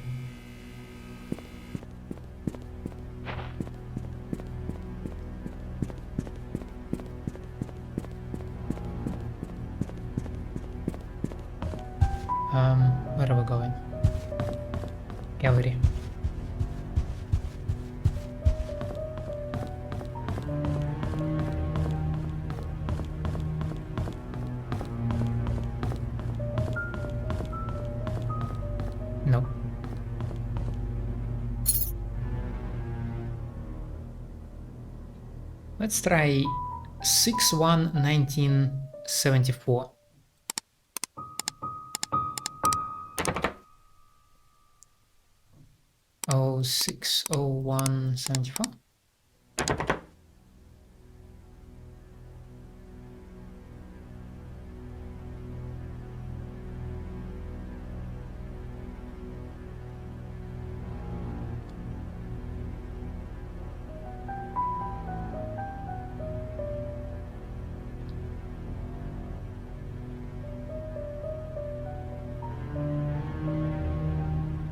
Where are we going? Gallery. No. Let's try 6/1/1974. Oh, 6/01/74.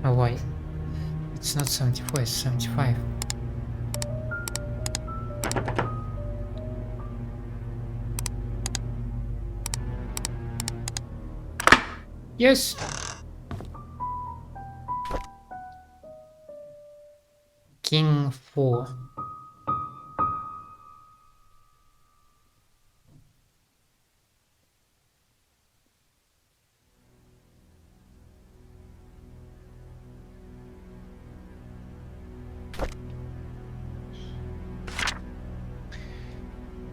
Oh, why? It's not 74, it's 75. Yes! King 4.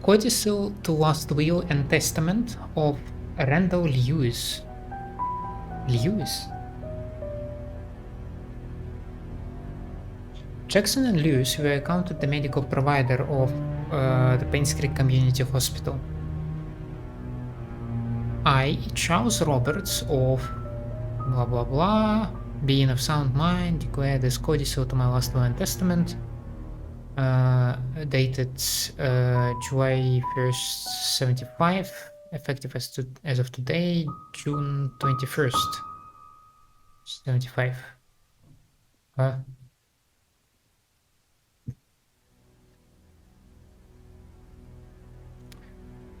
Codicil to Last Will and Testament of Randall Lewis. Lewis? Jackson and Lewis were accounted the medical provider of the Painscreek Community Hospital. I, Charles Roberts of blah blah blah, being of sound mind, declare this codicil to my last will and testament, dated July 1st, 75, effective as of today, June 21st, 75.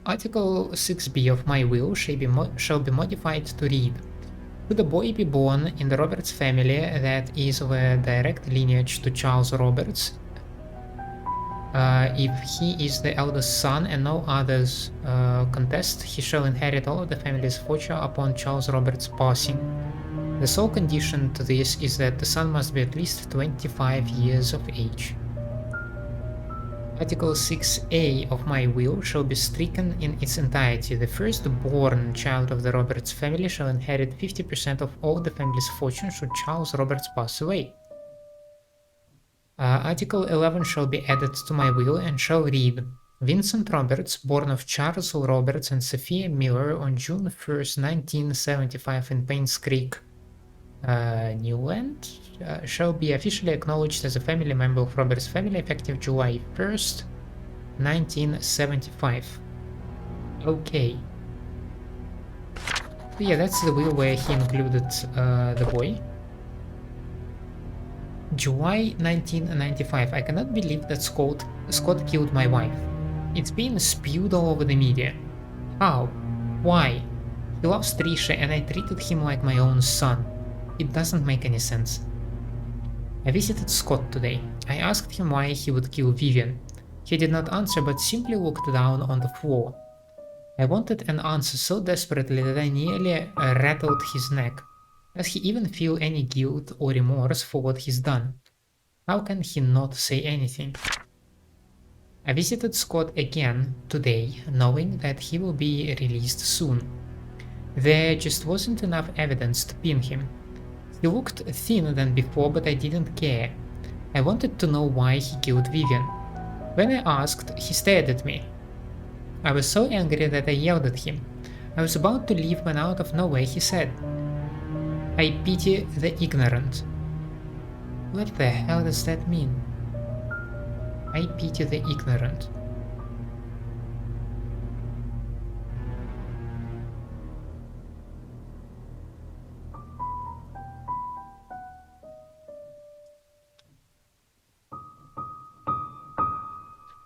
Article 6b of my will shall be modified to read: Should a boy be born in the Roberts family that is of a direct lineage to Charles Roberts, If he is the eldest son and no others contest, he shall inherit all of the family's fortune upon Charles Robert's passing. The sole condition to this is that the son must be at least 25 years of age. Article 6A of my will shall be stricken in its entirety. The firstborn child of the Roberts family shall inherit 50% of all the family's fortune should Charles Roberts pass away. Article 11 shall be added to my will and shall read: Vincent Roberts, born of Charles Roberts and Sophia Miller on June 1st, 1975 in Painscreek, Newland, shall be officially acknowledged as a family member of Roberts family effective July 1st, 1975. Okay. So yeah, that's the will where he included the boy. July 1995. I cannot believe that Scott killed my wife. It's been spewed all over the media. How? Why? He loves Trisha and I treated him like my own son. It doesn't make any sense. I visited Scott today. I asked him why he would kill Vivian. He did not answer but simply looked down on the floor. I wanted an answer so desperately that I nearly rattled his neck. Does he even feel any guilt or remorse for what he's done? How can he not say anything? I visited Scott again today, knowing that he will be released soon. There just wasn't enough evidence to pin him. He looked thinner than before, but I didn't care. I wanted to know why he killed Vivian. When I asked, he stared at me. I was so angry that I yelled at him. I was about to leave when out of nowhere he said, "I pity the ignorant." What the hell does that mean? I pity the ignorant.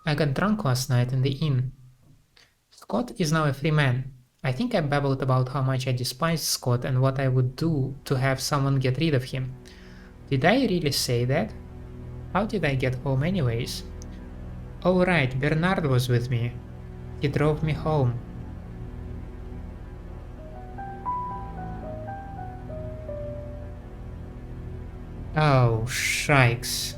I got drunk last night in the inn. Scott is now a free man. I think I babbled about how much I despised Scott and what I would do to have someone get rid of him. Did I really say that? How did I get home anyways? Oh right, Bernard was with me. He drove me home. Oh, shikes.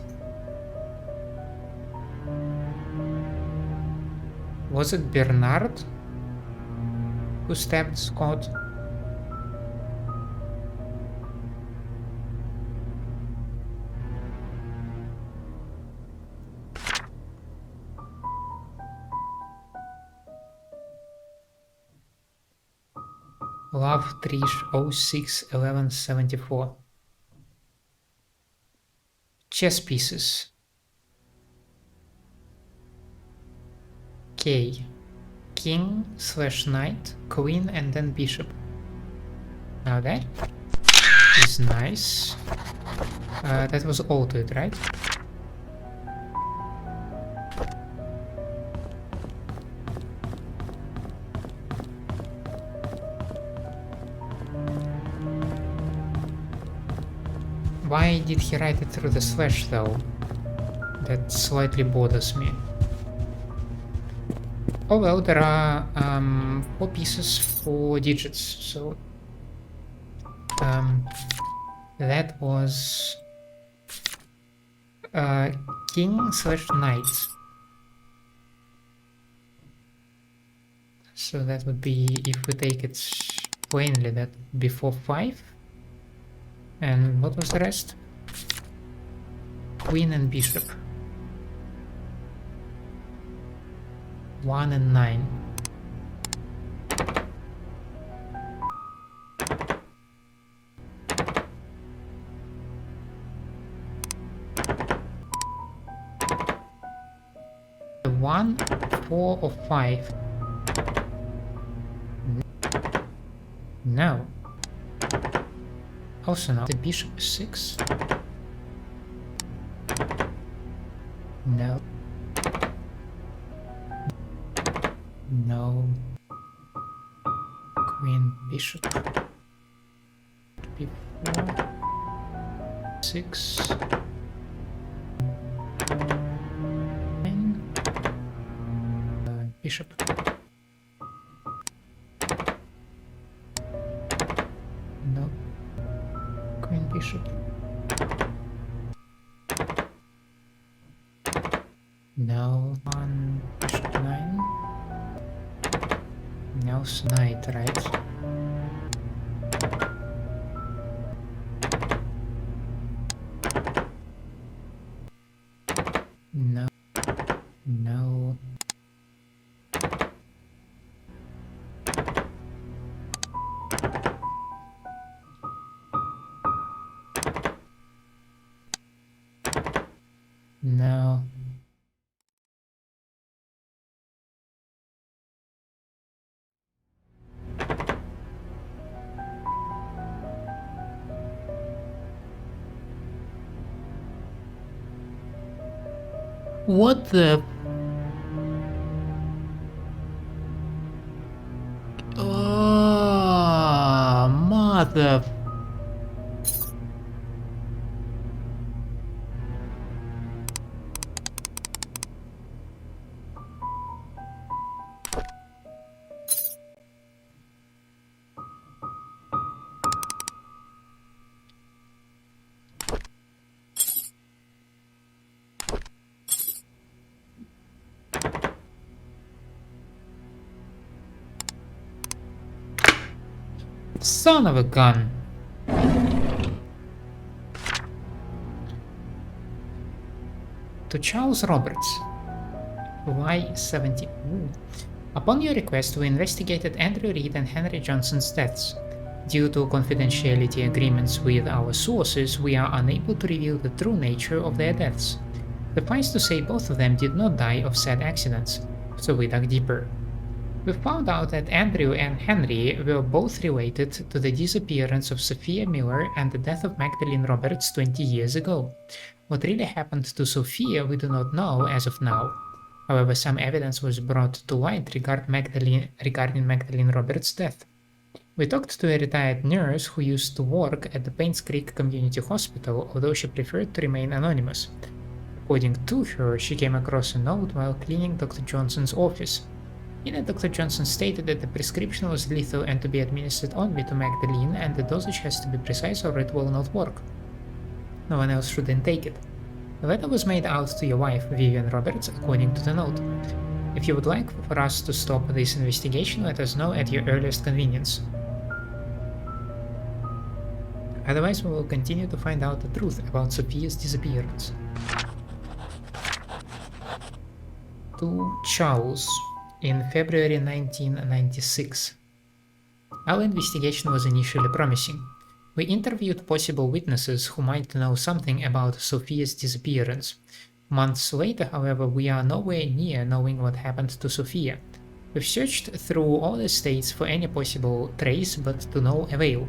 Was it Bernard who stabbed Scott? Love Trish 061174. Chess pieces. K. King / knight, queen and then bishop. Now that is nice. That was altered, right? Why did he write it through the slash though? That slightly bothers me. Oh well, there are 4 pieces, 4 digits, so that was king / knight. So that would be, if we take it plainly, that would be 4-5. And what was the rest? Queen and bishop. 1 and 9. The 1, 4 or 5? No. Also no. The bishop is 6. No. No. Queen, bishop. B4. 6. 9. bishop. No. Queen, bishop. No. On bishop 9. No, knight, right? No. No. No. What the? Oh, mother. Son of a gun. To Charles Roberts. Y70. Ooh. Upon your request, we investigated Andrew Reed and Henry Johnson's deaths. Due to confidentiality agreements with our sources, we are unable to reveal the true nature of their deaths. Suffice to say, both of them did not die of said accidents, so we dug deeper. We found out that Andrew and Henry were both related to the disappearance of Sophia Miller and the death of Magdalene Roberts 20 years ago. What really happened to Sophia we do not know as of now. However, some evidence was brought to light regarding Magdalene Roberts' death. We talked to a retired nurse who used to work at the Painscreek Community Hospital, although she preferred to remain anonymous. According to her, she came across a note while cleaning Dr. Johnson's office. In it, Dr. Johnson stated that the prescription was lethal and to be administered only to Magdalene, and the dosage has to be precise or it will not work. No one else should then take it. The letter was made out to your wife, Vivian Roberts, according to the note. If you would like for us to stop this investigation, let us know at your earliest convenience. Otherwise, we will continue to find out the truth about Sophia's disappearance. To Charles, in February 1996. Our investigation was initially promising. We interviewed possible witnesses who might know something about Sophia's disappearance. Months later, however, we are nowhere near knowing what happened to Sophia. We've searched through all the states for any possible trace, but to no avail.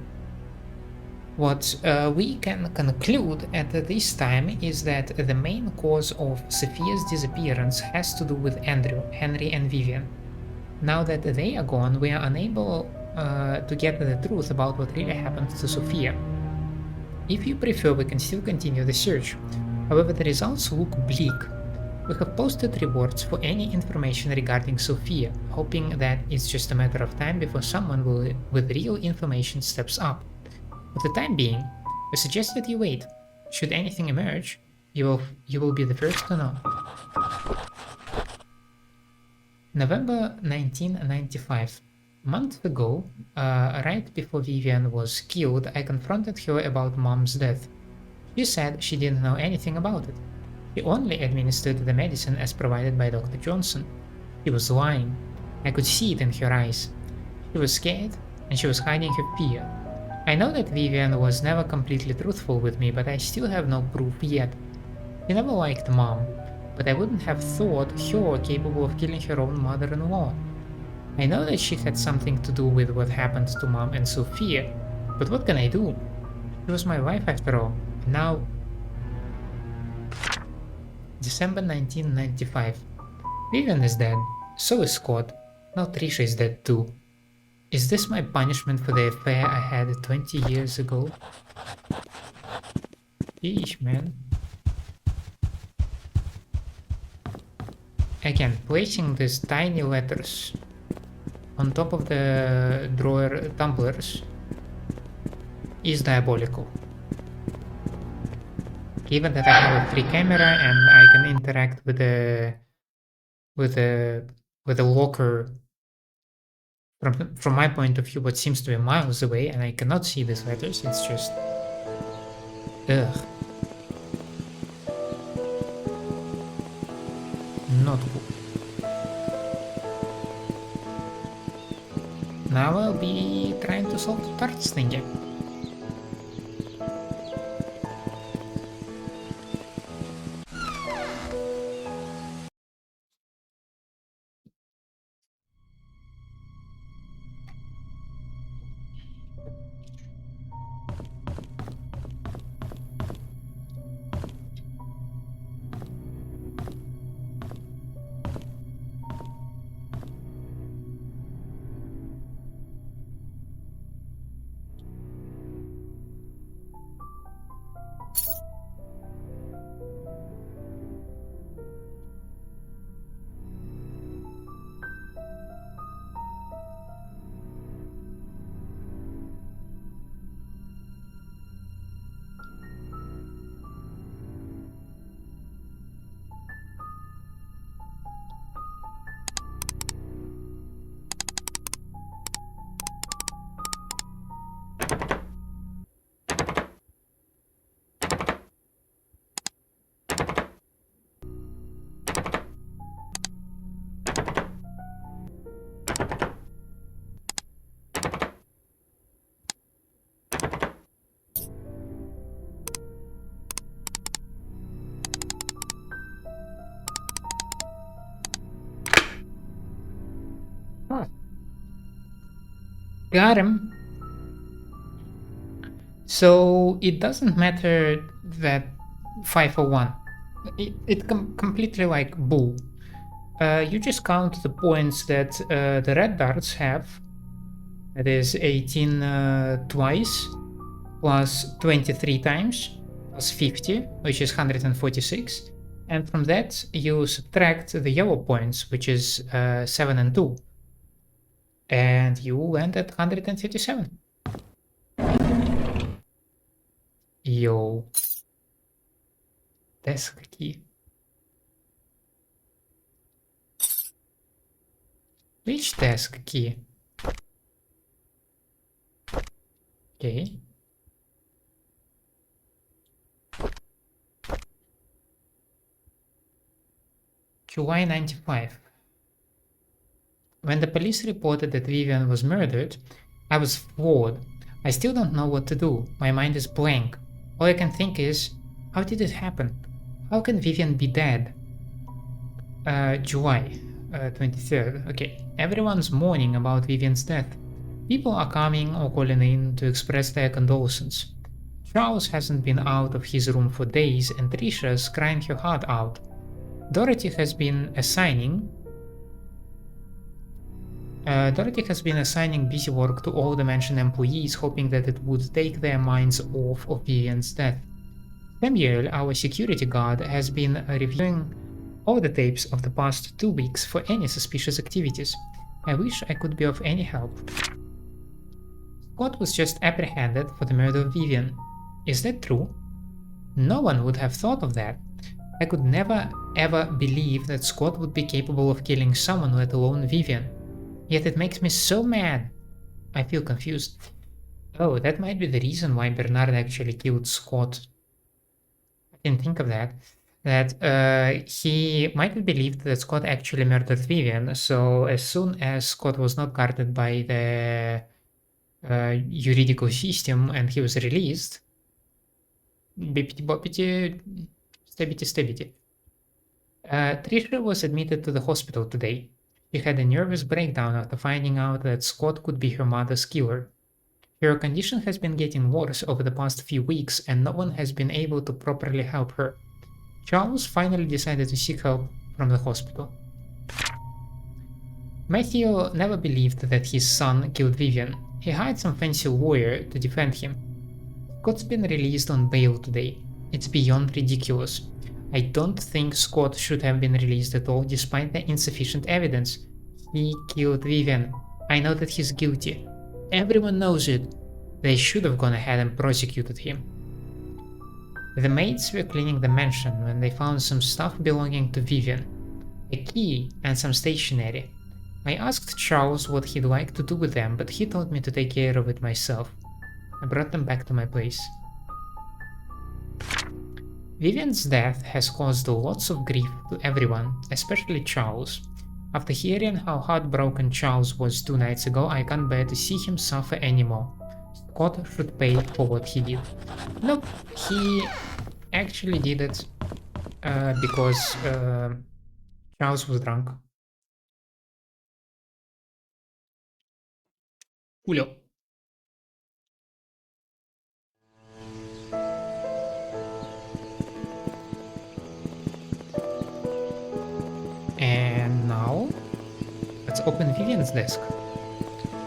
What we can conclude at this time is that the main cause of Sophia's disappearance has to do with Andrew, Henry, and Vivian. Now that they are gone, we are unable to get the truth about what really happened to Sophia. If you prefer, we can still continue the search. However, the results look bleak. We have posted rewards for any information regarding Sophia, hoping that it's just a matter of time before someone with real information steps up. For the time being, we suggest that you wait. Should anything emerge, you will be the first to know. November 1995. A month ago, right before Vivian was killed, I confronted her about Mom's death. She said she didn't know anything about it. She only administered the medicine as provided by Dr. Johnson. She was lying. I could see it in her eyes. She was scared, and she was hiding her fear. I know that Vivian was never completely truthful with me, but I still have no proof yet. She never liked Mom, but I wouldn't have thought her capable of killing her own mother-in-law. I know that she had something to do with what happened to Mom and Sophia, but what can I do? She was my wife after all, and now... December 1995. Vivian is dead, so is Scott. Now Trisha is dead too. Is this my punishment for the affair I had 20 years ago? Sheesh, man. again, placing these tiny letters on top of the drawer tumblers is diabolical. Given that I have a free camera and I can interact with the locker from my point of view, what seems to be miles away, and I cannot see these letters. It's just ugh, not cool. Now I'll be trying to solve the tarts thingy. Got him. So it doesn't matter that 501. It completely like bull. You just count the points that the red darts have. That is 18 twice, plus 23 times, plus 50, which is 146. And from that, you subtract the yellow points, which is 7 and 2. And you land at 157. Yo. Desk key. Which desk key? Okay. July 95. When the police reported that Vivian was murdered, I was floored. I still don't know what to do. My mind is blank. All I can think is, how did it happen? How can Vivian be dead? July 23rd. Okay. Everyone's mourning about Vivian's death. People are coming or calling in to express their condolences. Charles hasn't been out of his room for days and Trisha's crying her heart out. Dorothy has been assigning busy work to all the mansion employees, hoping that it would take their minds off of Vivian's death. Samuel, our security guard, has been reviewing all the tapes of the past 2 weeks for any suspicious activities. I wish I could be of any help. Scott was just apprehended for the murder of Vivian. Is that true? No one would have thought of that. I could never ever believe that Scott would be capable of killing someone, let alone Vivian. Yet it makes me so mad. I feel confused. Oh, that might be the reason why Bernard actually killed Scott. I didn't think of that. That he might have believed that Scott actually murdered Vivian, so as soon as Scott was not guarded by the juridical system and he was released, bippity boppity, stabbity stabbity. Trisha was admitted to the hospital today. She had a nervous breakdown after finding out that Scott could be her mother's killer. Her condition has been getting worse over the past few weeks and no one has been able to properly help her. Charles finally decided to seek help from the hospital. Matthew never believed that his son killed Vivian. He hired some fancy lawyer to defend him. Scott's been released on bail today. It's beyond ridiculous. I don't think Scott should have been released at all despite the insufficient evidence. He killed Vivian. I know that he's guilty. Everyone knows it. They should have gone ahead and prosecuted him. The maids were cleaning the mansion when they found some stuff belonging to Vivian, a key and some stationery. I asked Charles what he'd like to do with them, but he told me to take care of it myself. I brought them back to my place. Vivian's death has caused lots of grief to everyone, especially Charles. After hearing how heartbroken Charles was 2 nights ago, I can't bear to see him suffer anymore. Scott should pay for what he did. Nope, he actually did it because Charles was drunk. Julio. And now, let's open Vivian's desk.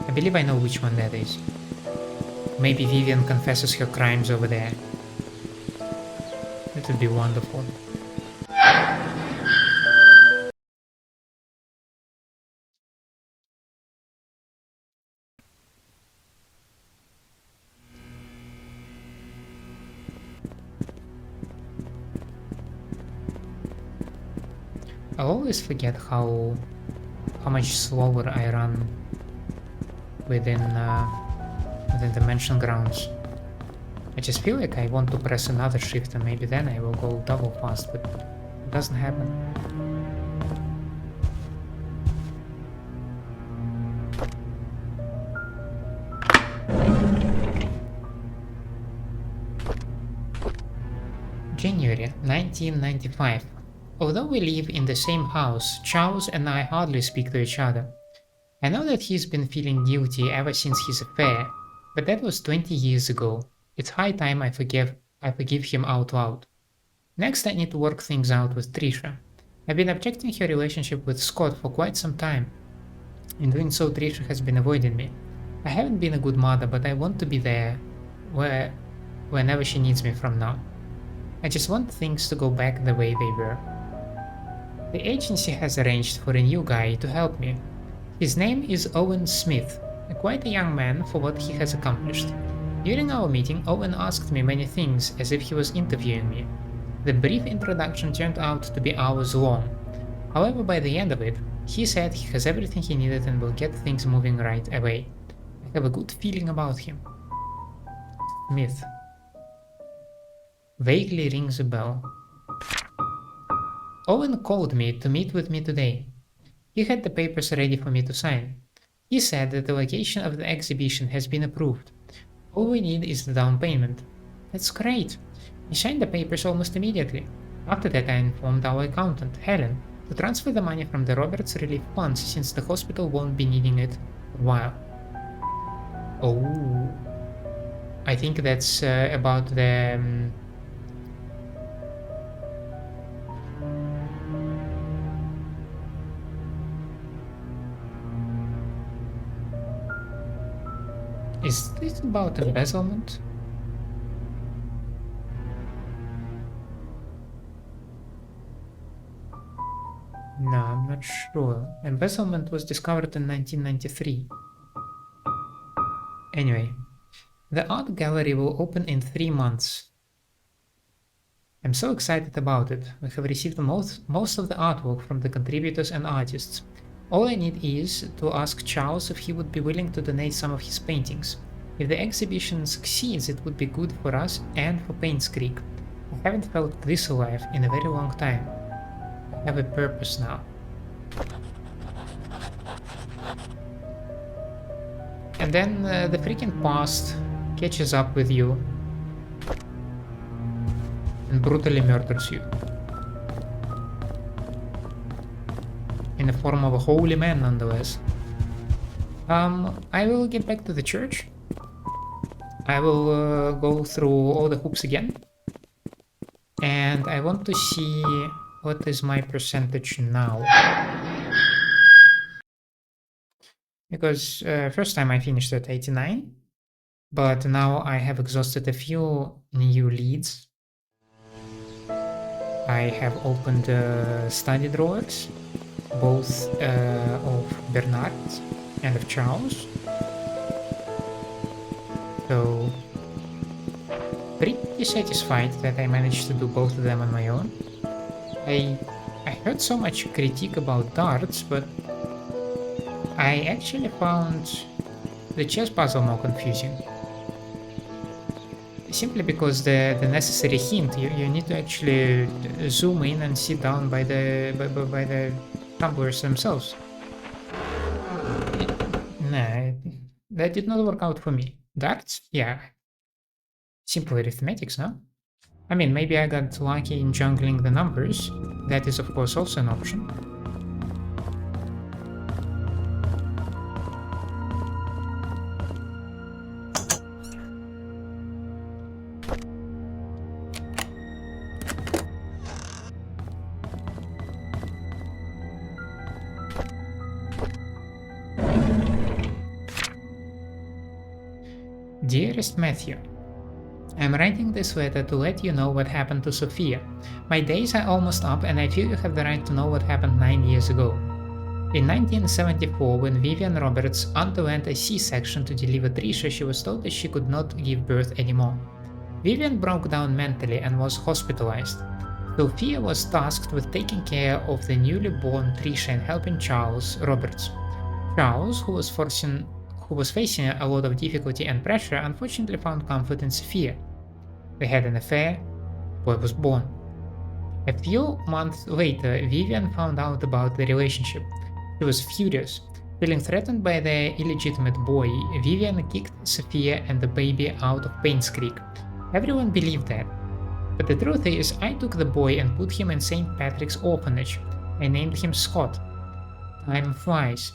I believe I know which one that is. Maybe Vivian confesses her crimes over there. That would be wonderful. I always forget how much slower I run within the mansion grounds. I just feel like I want to press another shift and maybe then I will go double fast, but it doesn't happen. January 1995. Although we live in the same house, Charles and I hardly speak to each other. I know that he's been feeling guilty ever since his affair, but that was 20 years ago. It's high time I forgive him out loud. Next, I need to work things out with Trisha. I've been objecting her relationship with Scott for quite some time. In doing so, Trisha has been avoiding me. I haven't been a good mother, but I want to be there whenever she needs me from now. I just want things to go back the way they were. The agency has arranged for a new guy to help me. His name is Owen Smith, quite a young man for what he has accomplished. During our meeting, Owen asked me many things as if he was interviewing me. The brief introduction turned out to be hours long. However, by the end of it, he said he has everything he needed and will get things moving right away. I have a good feeling about him. Smith. Vaguely rings a bell. Owen called me to meet with me today. He had the papers ready for me to sign. He said that the location of the exhibition has been approved. All we need is the down payment. That's great. I signed the papers almost immediately. After that, I informed our accountant, Helen, to transfer the money from the Roberts Relief Funds since the hospital won't be needing it for a while. Oh, I think that's about the... Is this about embezzlement? No, I'm not sure. Embezzlement was discovered in 1993. Anyway, the art gallery will open in 3 months. I'm so excited about it. We have received most of the artwork from the contributors and artists. All I need is to ask Charles if he would be willing to donate some of his paintings. If the exhibition succeeds, it would be good for us and for Painscreek. I haven't felt this alive in a very long time. I have a purpose now. And then the freaking past catches up with you and brutally murders you. In the form of a holy man, nonetheless. I will get back to the church. I will go through all the hoops again. And I want to see what is my percentage now. Because first time I finished at 89. But now I have exhausted a few new leads. I have opened the study drawers, both of Bernard and of Charles. So pretty satisfied that I managed to do both of them on my own. I I heard so much critique about darts, but I actually found the chess puzzle more confusing. Simply because the necessary hint, you need to actually zoom in and sit down by the tumblers themselves. Nah, that did not work out for me. Darts? Yeah, simple arithmetics, no? I mean, maybe I got lucky in jungling the numbers. That is, of course, also an option. Dearest Matthew, I'm writing this letter to let you know what happened to Sophia. My days are almost up, and I feel you have the right to know what happened 9 years ago. In 1974, when Vivian Roberts underwent a C-section to deliver Trisha, she was told that she could not give birth anymore. Vivian broke down mentally and was hospitalized. Sophia was tasked with taking care of the newly born Trisha and helping Charles Roberts. Charles, who was facing a lot of difficulty and pressure, unfortunately found comfort in Sophia. They had an affair, a boy was born. A few months later, Vivian found out about the relationship. She was furious. Feeling threatened by the illegitimate boy, Vivian kicked Sophia and the baby out of Painscreek. Everyone believed that. But the truth is, I took the boy and put him in St. Patrick's orphanage. I named him Scott. Time flies.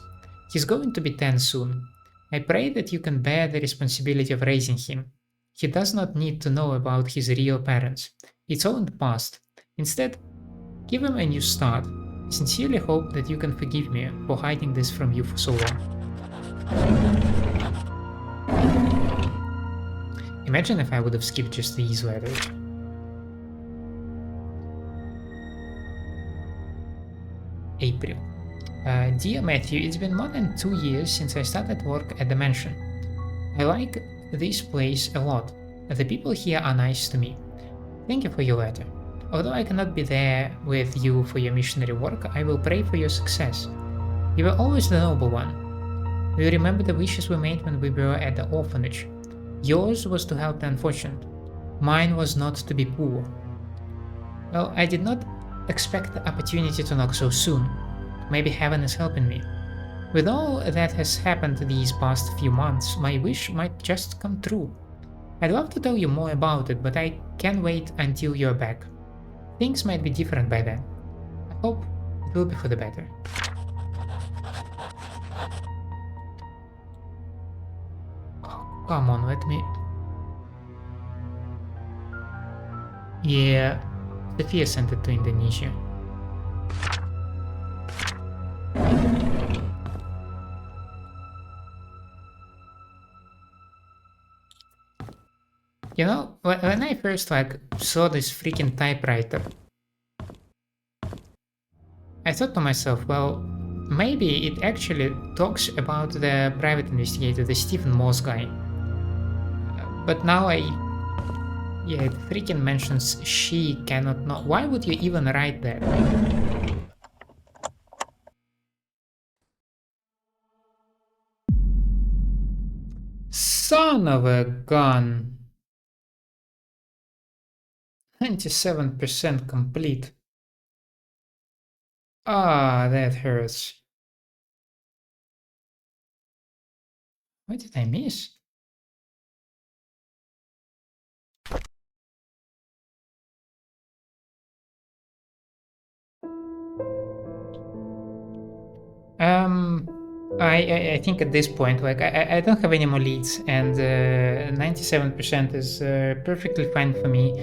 He's going to be 10 soon. I pray that you can bear the responsibility of raising him. He does not need to know about his real parents. It's all in the past. Instead, give him a new start. I sincerely hope that you can forgive me for hiding this from you for so long. Imagine if I would have skipped just these letters. April. Dear Matthew, it's been more than 2 years since I started work at the mansion. I like this place a lot. The people here are nice to me. Thank you for your letter. Although I cannot be there with you for your missionary work, I will pray for your success. You were always the noble one. Do you remember the wishes we made when we were at the orphanage? Yours was to help the unfortunate. Mine was not to be poor. Well, I did not expect the opportunity to knock so soon. Maybe heaven is helping me. With all that has happened these past few months, my wish might just come true. I'd love to tell you more about it, but I can't wait until you're back. Things might be different by then. I hope it will be for the better. Oh, come on, let me... Yeah, Sophia sent it to Indonesia. You know, when I first saw this freaking typewriter, I thought to myself, well, maybe it actually talks about the private investigator, the Stephen Moss guy. But now yeah, it freaking mentions she cannot know. Why would you even write that? Son of a gun. 97% complete. Ah, that hurts. What did I miss? I think at this point, I don't have any more leads, and 97% is perfectly fine for me.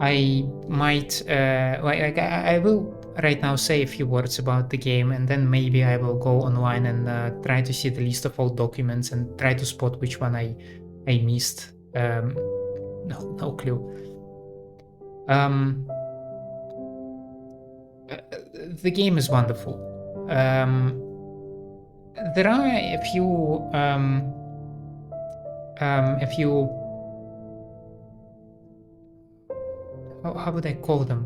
I might I will right now say a few words about the game, and then maybe I will go online and try to see the list of all documents and try to spot which one I missed. No clue. The game is wonderful. There are a few how would I call them?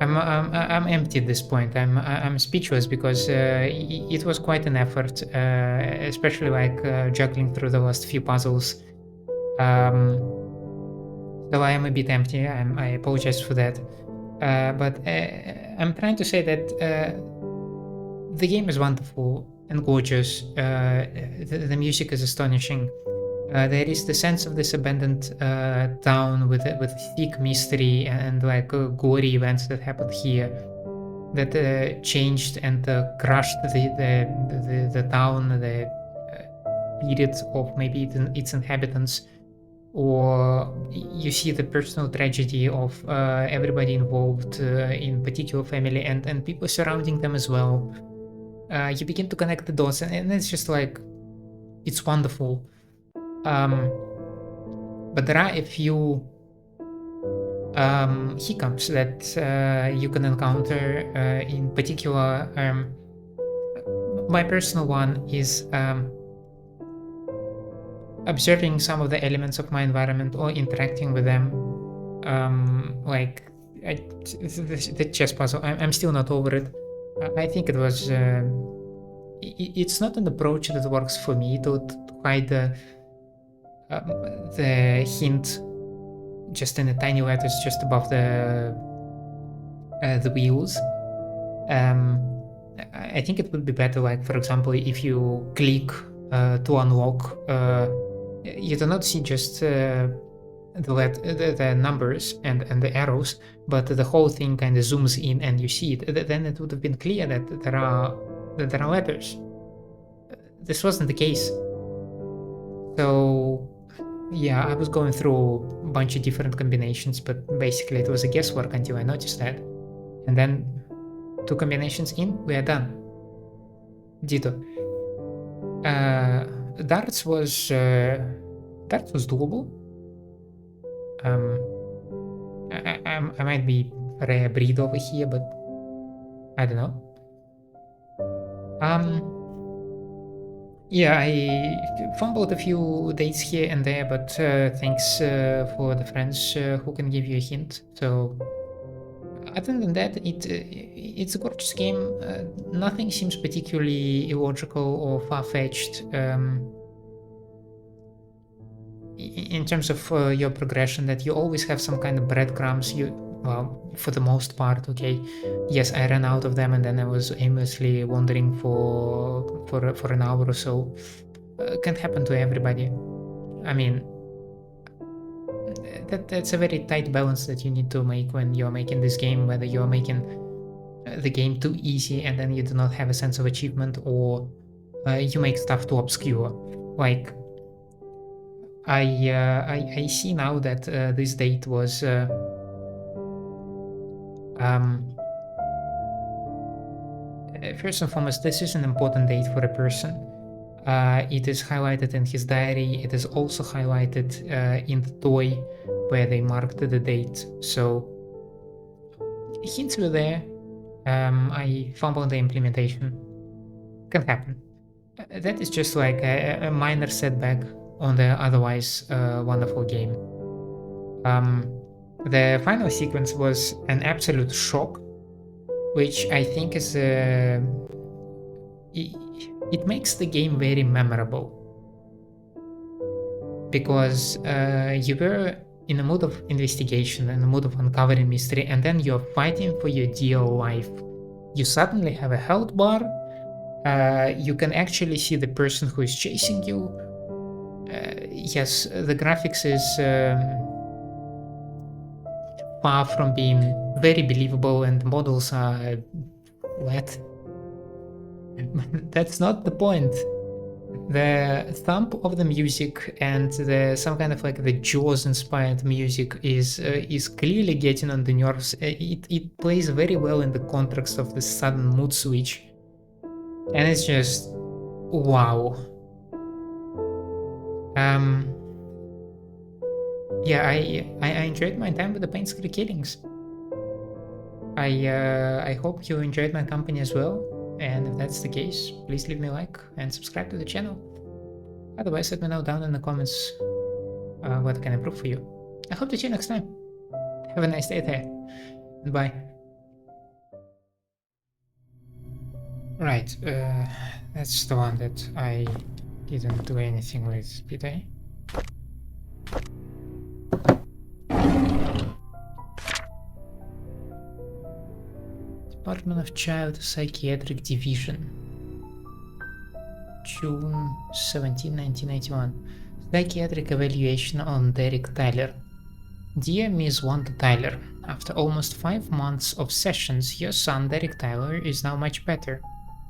I'm empty at this point. I'm speechless because it was quite an effort, especially like juggling through the last few puzzles. So I am a bit empty. I apologize for that. But I'm trying to say that the game is wonderful and gorgeous. The music is astonishing. There is the sense of this abandoned town with thick mystery and like gory events that happened here that changed and crushed the town, the spirit of maybe its inhabitants, or you see the personal tragedy of everybody involved, in particular family and people surrounding them as well. You begin to connect the dots, and it's just like it's wonderful. But there are a few hiccups that you can encounter. In particular, my personal one is observing some of the elements of my environment or interacting with them. Like the chess puzzle, I'm still not over it. I think it was. It's not an approach that works for me to hide the hint just in the tiny letters just above the wheels. I think it would be better, like for example, if you click to unlock, you do not see just the numbers and the arrows, but the whole thing kind of zooms in and you see it. Then it would have been clear that there are letters. This wasn't the case. So yeah, I was going through a bunch of different combinations, but basically it was a guesswork until I noticed that. And then 2 combinations in, we are done. Ditto. Darts was doable. I might be rare breed over here, but I don't know. Yeah, I fumbled a few dates here and there, but thanks for the friends who can give you a hint. So other than that, it's a gorgeous game. Nothing seems particularly illogical or far-fetched in terms of your progression, that you always have some kind of breadcrumbs. Well, for the most part, okay. Yes, I ran out of them and then I was aimlessly wandering for an hour or so. Can happen to everybody. I mean, that's a very tight balance that you need to make when you're making this game, whether you're making the game too easy and then you do not have a sense of achievement, or you make stuff too obscure. Like, I see now that this date was first and foremost, this is an important date for a person. It is highlighted in his diary. It is also highlighted in the toy where they marked the date. So hints were there. I fumbled the implementation. Can happen. That is just like a minor setback on the otherwise wonderful game. The final sequence was an absolute shock, which I think is it makes the game very memorable, because you were in a mood of investigation and a mood of uncovering mystery, and then you're fighting for your dear life. You suddenly have a health bar. You can actually see the person who is chasing you. Yes, the graphics is far from being very believable, and the models are flat. That's not the point. The thump of the music and some kind of like the Jaws inspired music is clearly getting on the nerves. It plays very well in the context of the sudden mood switch, and it's just Wow. Um, yeah, I enjoyed my time with the Painscreek Killings. I hope you enjoyed my company as well. And if that's the case, please leave me a like and subscribe to the channel. Otherwise, let me know down in the comments what I can improve for you. I hope to see you next time. Have a nice day there. And bye. Right, that's the one that I didn't do anything with, did I? Department of Child Psychiatric Division. June 17, 1991. Psychiatric evaluation on Derek Tyler. Dear Miss Wanda Tyler, after almost 5 months of sessions, your son Derek Tyler is now much better.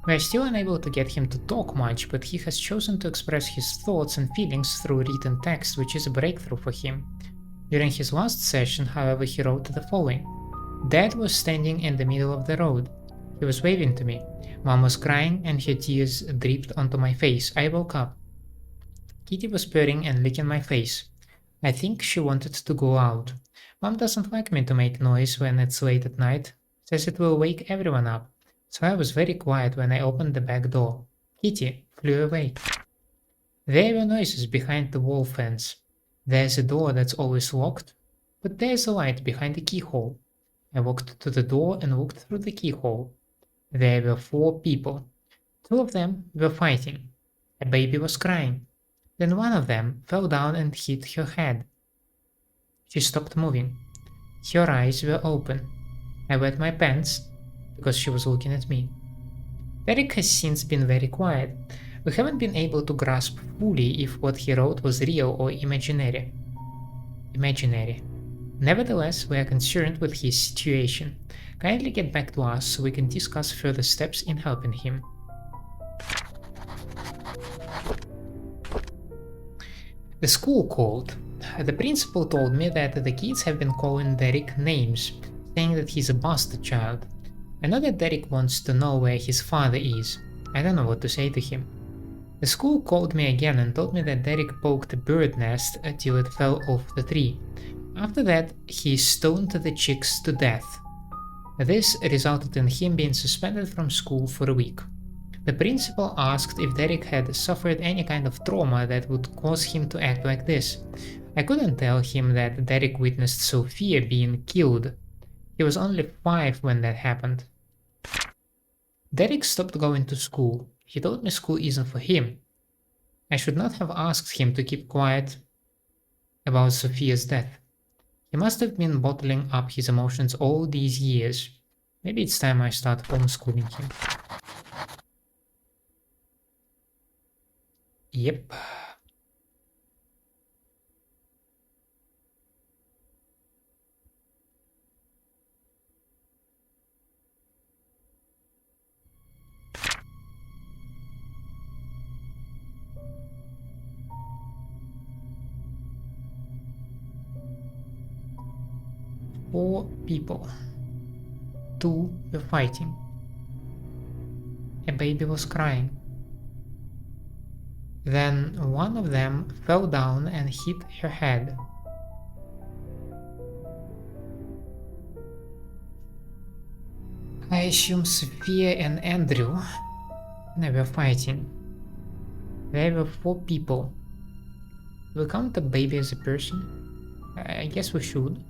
We are still unable to get him to talk much, but he has chosen to express his thoughts and feelings through written text, which is a breakthrough for him. During his last session, however, he wrote the following. Dad was standing in the middle of the road. He was waving to me. Mom was crying and her tears dripped onto my face. I woke up. Kitty was purring and licking my face. I think she wanted to go out. Mom doesn't like me to make noise when it's late at night, says it will wake everyone up. So I was very quiet when I opened the back door. Kitty flew away. There were noises behind the wall fence. There's a door that's always locked, but there's a light behind the keyhole. I walked to the door and looked through the keyhole. There were 4 people. 2 of them were fighting. A baby was crying. Then one of them fell down and hit her head. She stopped moving. Her eyes were open. I wet my pants because she was looking at me. Derek has since been very quiet. We haven't been able to grasp fully if what he wrote was real or imaginary. Nevertheless, we are concerned with his situation. Kindly get back to us so we can discuss further steps in helping him. The school called. The principal told me that the kids have been calling Derek names, saying that he's a bastard child. I know that Derek wants to know where his father is. I don't know what to say to him. The school called me again and told me that Derek poked a bird nest until it fell off the tree. After that, he stoned the chicks to death. This resulted in him being suspended from school for a week. The principal asked if Derek had suffered any kind of trauma that would cause him to act like this. I couldn't tell him that Derek witnessed Sophia being killed. He was only 5 when that happened. Derek stopped going to school. He told me school isn't for him. I should not have asked him to keep quiet about Sophia's death. He must have been bottling up his emotions all these years. Maybe it's time I start homeschooling him. Yep. Four people. 2 were fighting. A baby was crying. Then one of them fell down and hit her head. I assume Sophia and Andrew. They were fighting. There were 4 people. Do we count the baby as a person? I guess we should.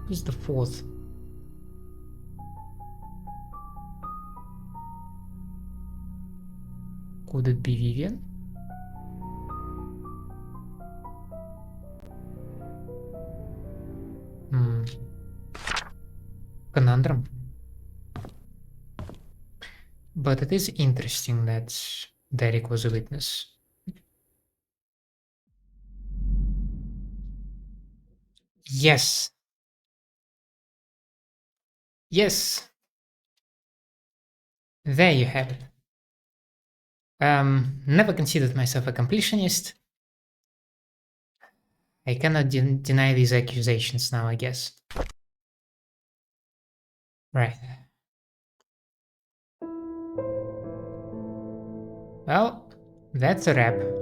Who's the 4th? Could it be Vivian? Conundrum. But it is interesting that Derek was a witness. Yes. Yes. There you have it. Never considered myself a completionist. I cannot deny these accusations now, I guess. Right. Well, that's a wrap.